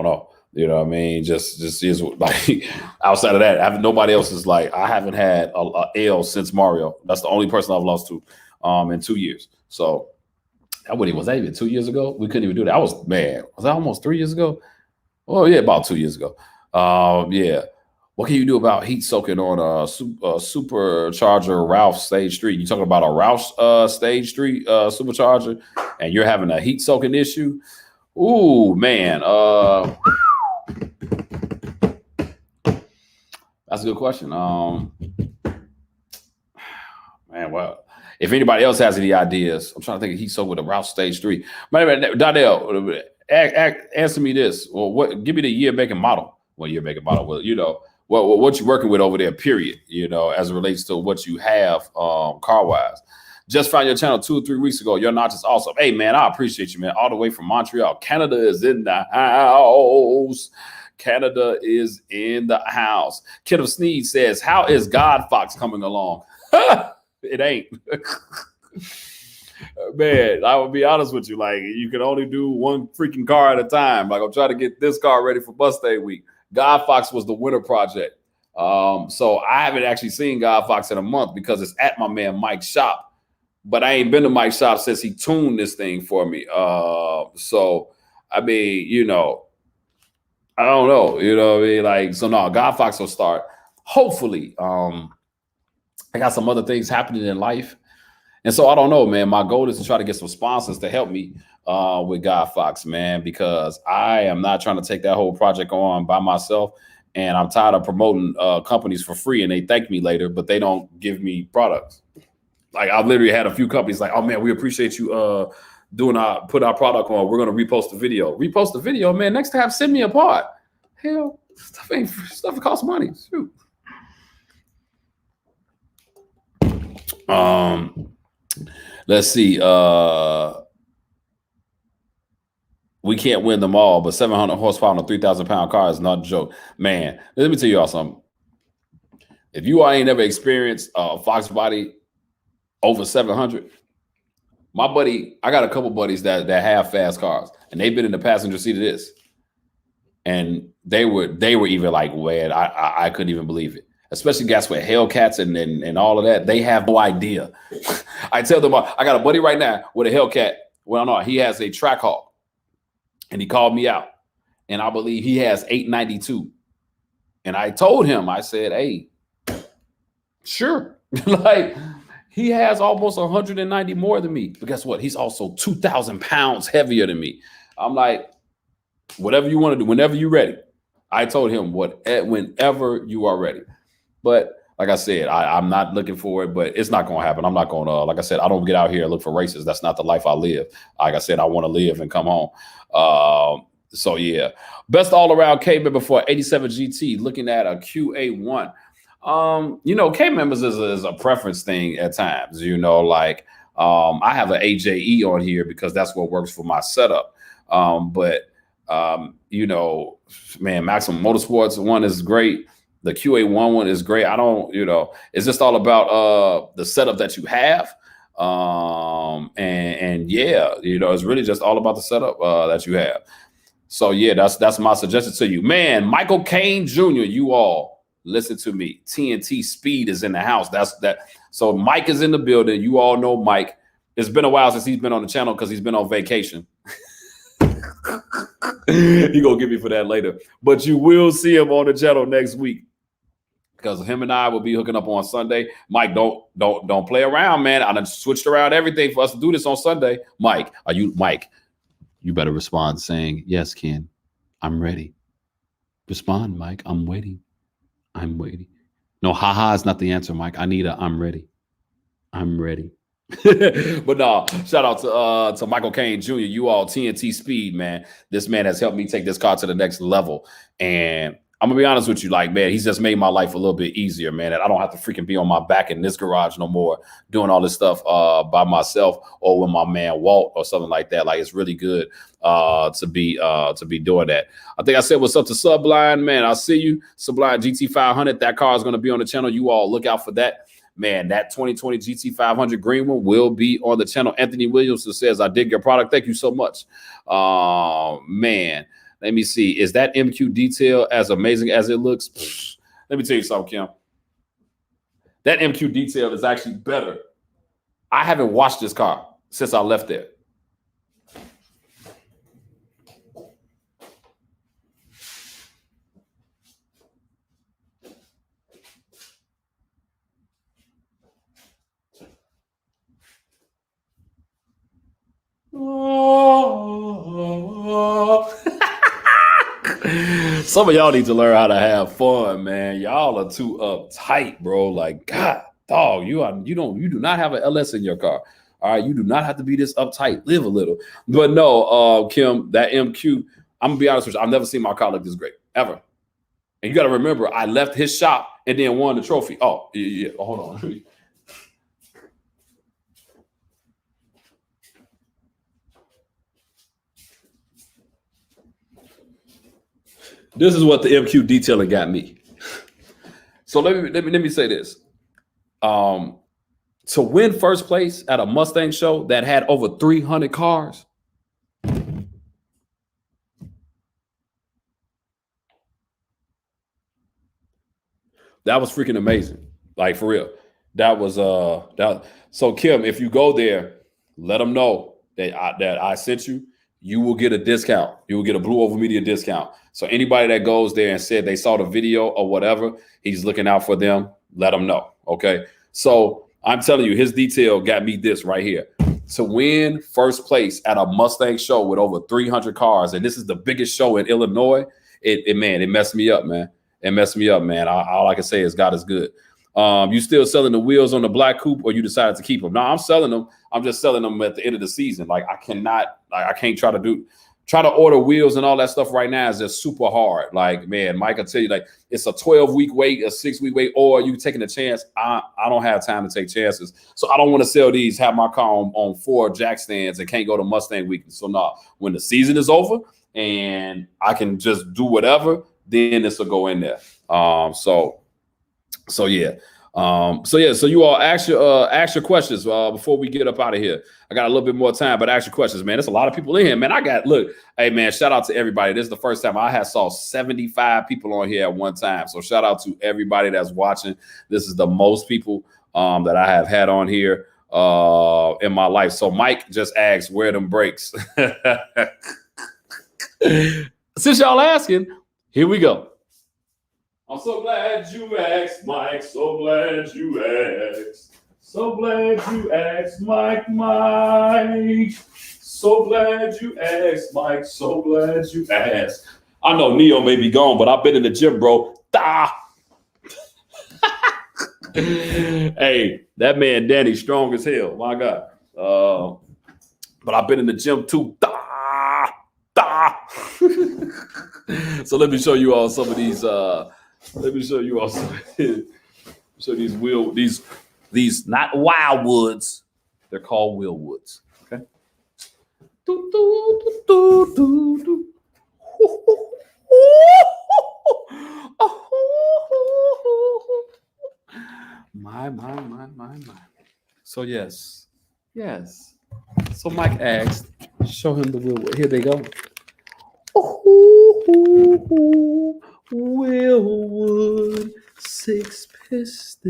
know. You know what I mean? Just is like outside of that, nobody else is like, I haven't had a L since Mario. That's the only person I've lost to in 2 years. So was that even 2 years ago? We couldn't even do that. Was that almost 3 years ago? Oh yeah, about 2 years ago. Yeah. What can you do about heat soaking on a supercharger Ralph Stage 3? You talking about a Ralph Stage 3 supercharger and you're having a heat soaking issue? Ooh, man. That's a good question. Man, well, if anybody else has any ideas, I'm trying to think of heat soak with a Ralph Stage 3. Donnell, answer me this. Well, give me the year, make, and model. Well, year, make, and model. Well, you know, what you're working with over there, period, you know, as it relates to what you have car-wise. Just found your channel 2 or 3 weeks ago. Your notch is awesome. Hey, man, I appreciate you, man. All the way from Montreal. Canada is in the house. Canada is in the house. Kid of Sneed says, how is God Fox coming along? It ain't. Man, I will be honest with you. Like, you can only do one freaking car at a time. Like, I'm trying to get this car ready for Mustang week. God Fox was the winter project. So I haven't actually seen God Fox in a month because it's at my man Mike's shop. But I ain't been to Mike's shop since he tuned this thing for me. So, I mean, you know, I don't know. You know what I mean? Like, so no, God Fox will start. Hopefully. I got some other things happening in life. And so I don't know, man. My goal is to try to get some sponsors to help me with God Fox, man, because I am not trying to take that whole project on by myself. And I'm tired of promoting companies for free and they thank me later, but they don't give me products. Like I've literally had a few companies like, oh man, we appreciate you put our product on. We're gonna repost the video. Repost the video, man. Next time, send me a part. Hell, stuff costs money. Shoot. Let's see. We can't win them all, but 700 horsepower on a 3,000-pound car is not a joke. Man, let me tell you all something. If you ain't never experienced a Fox body over 700, my buddy, I got a couple buddies that have fast cars, and they've been in the passenger seat of this. And they were even like, man, I couldn't even believe it. Especially guys with Hellcats and all of that. They have no idea. I tell them, I got a buddy right now with a Hellcat. Well, no, he has a Trackhawk. And he called me out. And I believe he has 892. And I told him, I said, hey, sure. Like, he has almost 190 more than me. But guess what? He's also 2,000 pounds heavier than me. I'm like, whatever you want to do, whenever you're ready. I told him whenever you are ready. But like I said, I'm not looking for it, but it's not going to happen. I'm not going to, like I said, I don't get out here and look for races. That's not the life I live. Like I said, I want to live and come home. So yeah, best all around K member for 87 GT, looking at a QA1. K members is a preference thing at times, like I have an AJE on here because that's what works for my setup. But Maximum Motorsports one is great. The QA1 one is great. I don't, it's just all about the setup that you have. It's really just all about the setup that you have. So yeah, that's my suggestion to you. Man, Michael Caine Jr., you all listen to me. TNT Speed is in the house. So Mike is in the building. You all know Mike. It's been a while since he's been on the channel because he's been on vacation. He gonna get me for that later. But you will see him on the channel next week. Because him and I will be hooking up on Sunday. Mike, don't play around, man. I done switched around everything for us to do this on Sunday. Mike, you better respond saying, yes, Ken, I'm ready. Respond, Mike. I'm waiting. No, haha is not the answer, Mike. I need I'm ready. But no, shout out to Michael Caine Jr., you all TNT Speed, man. This man has helped me take this car to the next level. And I'm gonna be honest with you, like, man, he's just made my life a little bit easier, man. And I don't have to freaking be on my back in this garage no more, doing all this stuff by myself or with my man Walt or something like that. Like, it's really good to be doing that. I think I said what's up to Sublime, man. I see you, Sublime GT500. That car is gonna be on the channel. You all look out for that. Man, that 2020 GT500 green one will be on the channel. Anthony Williams says, I dig your product. Thank you so much. Man. Let me see. Is that MQ detail as amazing as it looks? Let me tell you something, Kim. That MQ detail is actually better. I haven't washed this car since I left there. Some of y'all need to learn how to have fun, man. Y'all are too uptight, bro. Like, God, dog, you do not have an LS in your car. All right, you do not have to be this uptight. Live a little. But no, Kim, that MQ, I'm gonna be honest with you, I've never seen my car look this great, ever. And you got to remember, I left his shop and then won the trophy. Oh, yeah. Hold on. This is what the MQ detailing got me. So let me say this. To win first place at a Mustang show that had over 300 cars, that was freaking amazing. Like, for real. That was so Kim, if you go there, let them know that I sent you. You will get a discount. You will get a Blue Oval Media discount. So anybody that goes there and said they saw the video or whatever, he's looking out for them. Let them know. Okay. So I'm telling you, his detail got me this right here. To win first place at a Mustang show with over 300 cars, and this is the biggest show in Illinois, it messed me up, man. It messed me up, man. All I can say is God is good. You still selling the wheels on the black coupe, or you decided to keep them? No, I'm selling them. I'm just selling them at the end of the season. Like, I can't try to order wheels and all that stuff right now is just super hard. Like, man, Mike will tell you, like, it's a 12-week wait, a 6-week wait, or you taking a chance. I don't have time to take chances. So I don't want to sell these, have my car on 4 jack stands and can't go to Mustang Week. So no, when the season is over and I can just do whatever, then this will go in there. So yeah. So yeah, so you all ask your questions before we get up out of here. I got a little bit more time, but ask your questions, man. There's a lot of people in here, man. Hey man, shout out to everybody. This is the first time I saw 75 people on here at one time. So shout out to everybody that's watching. This is the most people that I have had on here in my life. So Mike just asked where them brakes. Since y'all asking, here we go. I'm so glad you asked, Mike. So glad you asked. So glad you asked, Mike. So glad you asked, Mike. So glad you asked. I know Neo may be gone, but I've been in the gym, bro. Hey, that man Danny strong as hell. My God. But I've been in the gym too. So let me show you all some of these. Let me show you all some of these not Wildwoods. They're called Willwoods. Okay. My. So yes. So Mike asked, show him the Willwood. Here they go. Willwood 6-piston.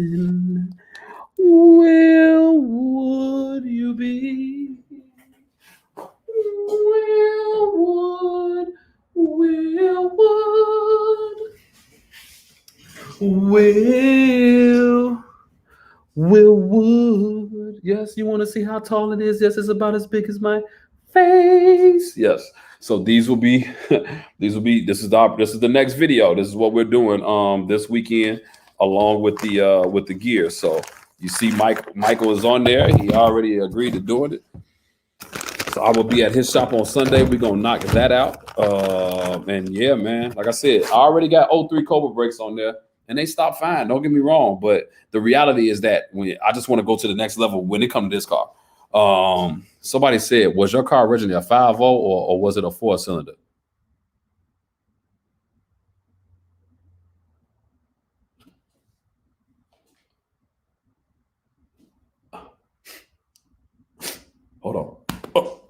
Will would you be? Willwood. Willwood. Yes, you want to see how tall it is? Yes, it's about as big as my face. Yes. So this is the next video. This is what we're doing this weekend along with the gear. So you see Michael is on there. He already agreed to doing it. So I will be at his shop on Sunday. We're gonna knock that out. And yeah, man, like I said, I already got 03 Cobra brakes on there. And they stop fine. Don't get me wrong, but the reality is that I just want to go to the next level when it comes to this car. Somebody said, was your car originally a 5.0 or was it a 4-cylinder? Hold on. Oh.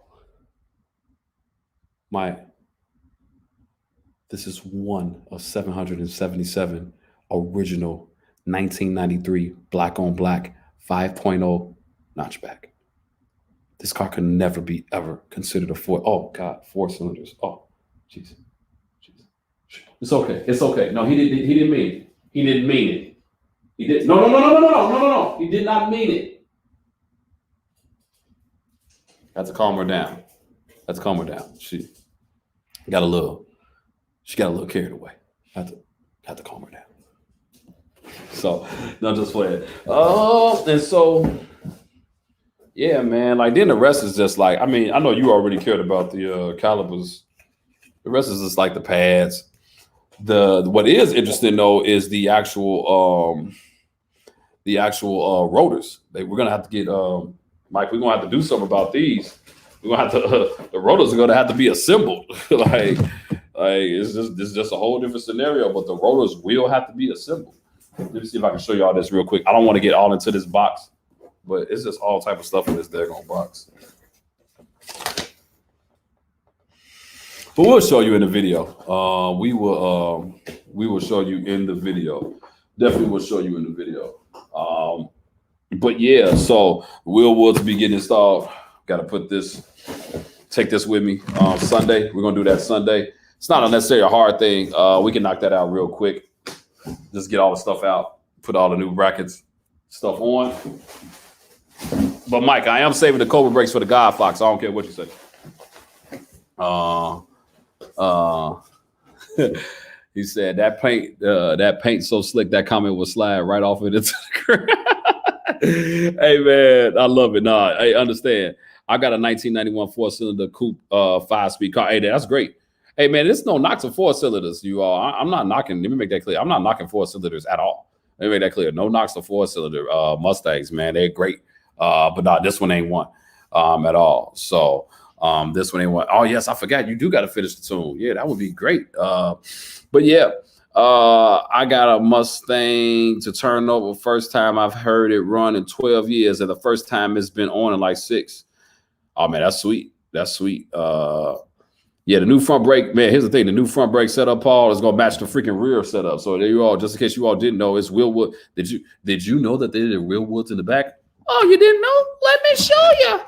This is one of 777 original 1993 black on black 5.0 notchback. This car could never be ever considered a 4 cylinders. Oh, jeez. It's okay. No, he didn't mean it. He didn't mean it. He did. No. He did not mean it. Had to calm her down. She got a little carried away. Had to calm her down. So, not just playing. And so, yeah, man. Like then the rest is just like, I mean, I know you already cared about the calipers. The rest is just like the pads. What is interesting though is the actual rotors. We're gonna have to get Mike. We're gonna have to do something about these. We're gonna have to. The rotors are gonna have to be assembled. like it's just a whole different scenario. But the rotors will have to be assembled. Let me see if I can show y'all this real quick. I don't want to get all into this box, but it's just all type of stuff in this daggone box. But we'll show you in the video. We will show you in the video. Definitely will show you in the video. But yeah, so Willwoods be getting installed. Got to take this with me Sunday. We're gonna do that Sunday. It's not necessarily a hard thing. We can knock that out real quick. Just get all the stuff out, put all the new brackets stuff on. But Mike, I am saving the Cobra brakes for the God Fox. I don't care what you say. He said that paint so slick that comment will slide right off it into the ground. Hey man, I love it. Nah, I understand. I got a 1991 4-cylinder coupe 5-speed car. Hey, that's great. Hey man, there's no knocks of 4 cylinders, you all. I'm not knocking. Let me make that clear. I'm not knocking 4 cylinders at all. Let me make that clear. No knocks of 4-cylinder Mustangs, man. They're great. But nah, this one ain't one at all. So this one ain't one. Oh yes, I forgot. You do got to finish the tune. Yeah, that would be great. But yeah, I got a Mustang to turn over. First time I've heard it run in 12 years, and the first time it's been on in like 6. Oh man, that's sweet. That's sweet. Yeah, the new front brake, man. Here's the thing: the new front brake setup, Paul, is gonna match the freaking rear setup. So there you all. Just in case you all didn't know, it's wheel wood. Did you know that they did wheel woods in the back? Oh, you didn't know? Let me show you.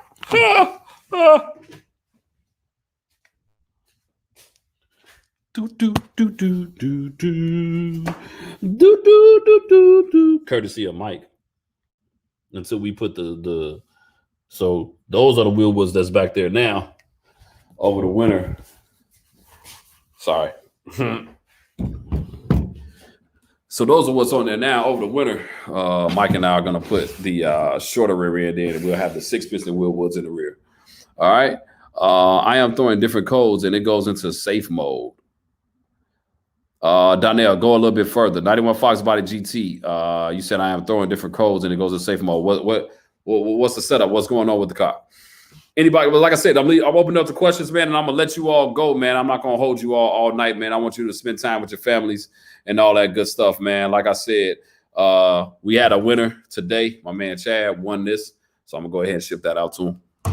Do do do do do do do do do do. Courtesy of Mike. Until we put the so those are the wheel woods that's back there now over the winter. Sorry. So those are what's on there now over the winter. Mike and I are gonna put the shorter rear end in, and we'll have the 6-piston wheel woods in the rear. All right. I am throwing different codes, and it goes into safe mode. Donnell, go a little bit further. 91 Fox Body GT. You said I am throwing different codes, and it goes to safe mode. What's the setup? What's going on with the car? Anybody? Well, like I said, I'm opening up the questions, man, and I'm gonna let you all go, man. I'm not gonna hold you all night, man. I want you to spend time with your families and all that good stuff, man. Like I said, we had a winner today. My man Chad won this, so I'm gonna go ahead and ship that out to him. Go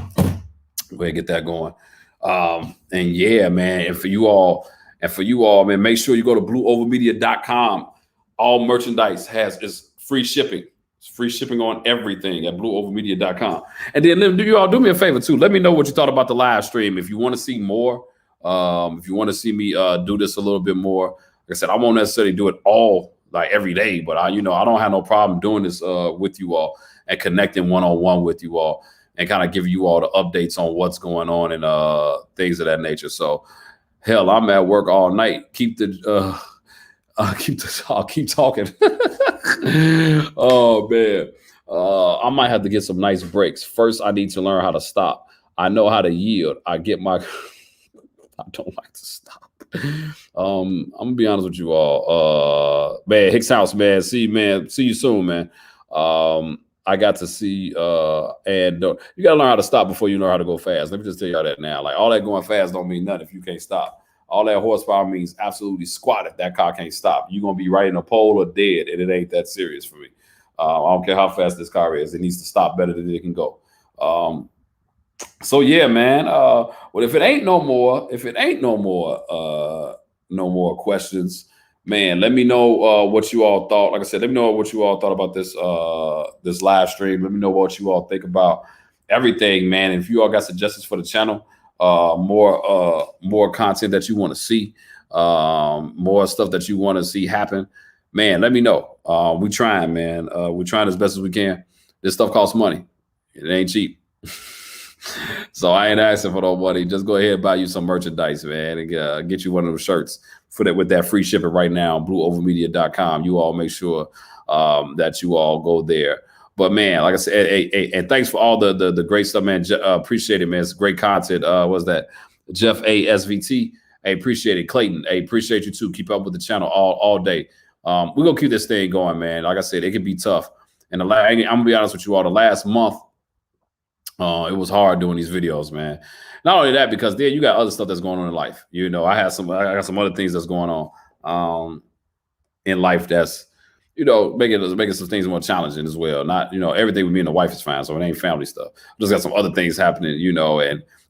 ahead and get that going. And yeah, man, and for you all, man, make sure you go to blueovermedia.com. All merchandise is free shipping. It's free shipping on everything at blueovermedia.com. And then you all do me a favor too. Let me know what you thought about the live stream. If you want to see more, if you want to see me do this a little bit more, like I said, I won't necessarily do it all like every day, but I don't have no problem doing this with you all and connecting one-on-one with you all and kind of give you all the updates on what's going on and things of that nature. So hell, I'm at work all night. I'll keep talking. Oh man. I might have to get some nice breaks. First, I need to learn how to stop. I know how to yield. I don't like to stop. I'm gonna be honest with you all. Man, Hicks House, man. See you soon, man. I got to see and you gotta learn how to stop before you know how to go fast. Let me just tell y'all that now. Like all that going fast don't mean nothing if you can't stop. All that horsepower means absolutely squat if that car can't stop. You're gonna be right in a pole or dead, and it ain't that serious for me. I don't care how fast this car is; it needs to stop better than it can go. So yeah, man. Well, if it ain't no more questions, man, let me know what you all thought. Like I said, let me know what you all thought about this live stream. Let me know what you all think about everything, man. And if you all got suggestions for the channel, more content that you want to see, more stuff that you want to see happen, man, let me know. We trying, man. We're trying as best as we can. This stuff costs money. It ain't cheap. So I ain't asking for no money. Just go ahead and buy you some merchandise, man, and get you one of those shirts with that free shipping right now on blueovermedia.com. You all make sure that you all go there. But man, like I said, and thanks for all the great stuff, man. Appreciate it, man. It's great content. Was that Jeff A. SVT? Hey, appreciate it. Clayton, hey, appreciate you too. Keep up with the channel all day. We're gonna keep this thing going, man. Like I said, it can be tough. And I'm gonna be honest with you all. The last month, it was hard doing these videos, man. Not only that, because then you got other stuff that's going on in life. I got some other things that's going on in life that's making some things more challenging as well. Not everything with me and the wife is fine, so it ain't family stuff. Just got some other things happening,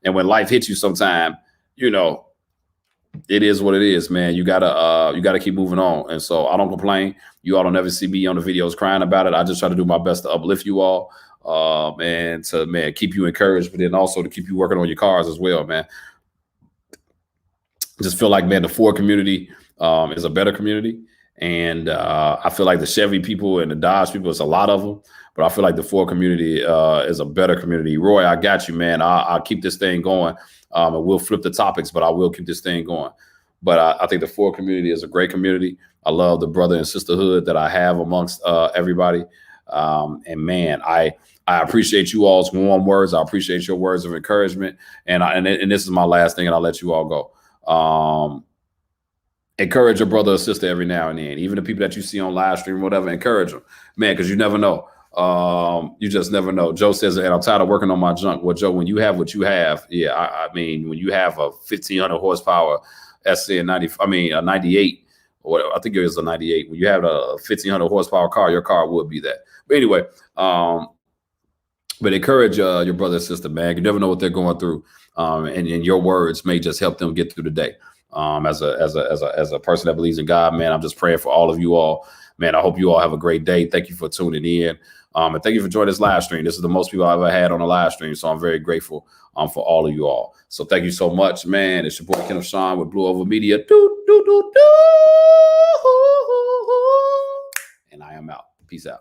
and when life hits you sometime, it is what it is, man. You gotta keep moving on. And so I don't complain. You all don't ever see me on the videos crying about it. I just try to do my best to uplift you all. And to keep you encouraged, but then also to keep you working on your cars as well, man. Just feel like, man, the Ford community is a better community, and I feel like the Chevy people and the Dodge people, it's a lot of them, but I feel like the Ford community is a better community. Roy, I got you, man. I'll keep this thing going, and we'll flip the topics, but I will keep this thing going. But I think the Ford community is a great community. I love the brother and sisterhood that I have amongst everybody, and man, I appreciate you all's warm words. I appreciate your words of encouragement. And this is my last thing, and I'll let you all go. Encourage your brother or sister every now and then. Even the people that you see on live stream or whatever, encourage them, man, because you never know. You just never know. Joe says, and I'm tired of working on my junk. Well, Joe, when you have what you have, yeah, I mean, when you have a 1,500 horsepower SC98 or whatever. I think it was a 98. When you have a 1,500 horsepower car, your car would be that. But anyway, but encourage your brother and sister, man. You never know what they're going through, and your words may just help them get through the day. As a person that believes in God, man, I'm just praying for all of you all. Man, I hope you all have a great day. Thank you for tuning in. And thank you for joining this live stream. This is the most people I've ever had on a live stream. So I'm very grateful for all of you all. So thank you so much, man. It's your boy Kenneth Sean with Blue Over Media. And I am out. Peace out.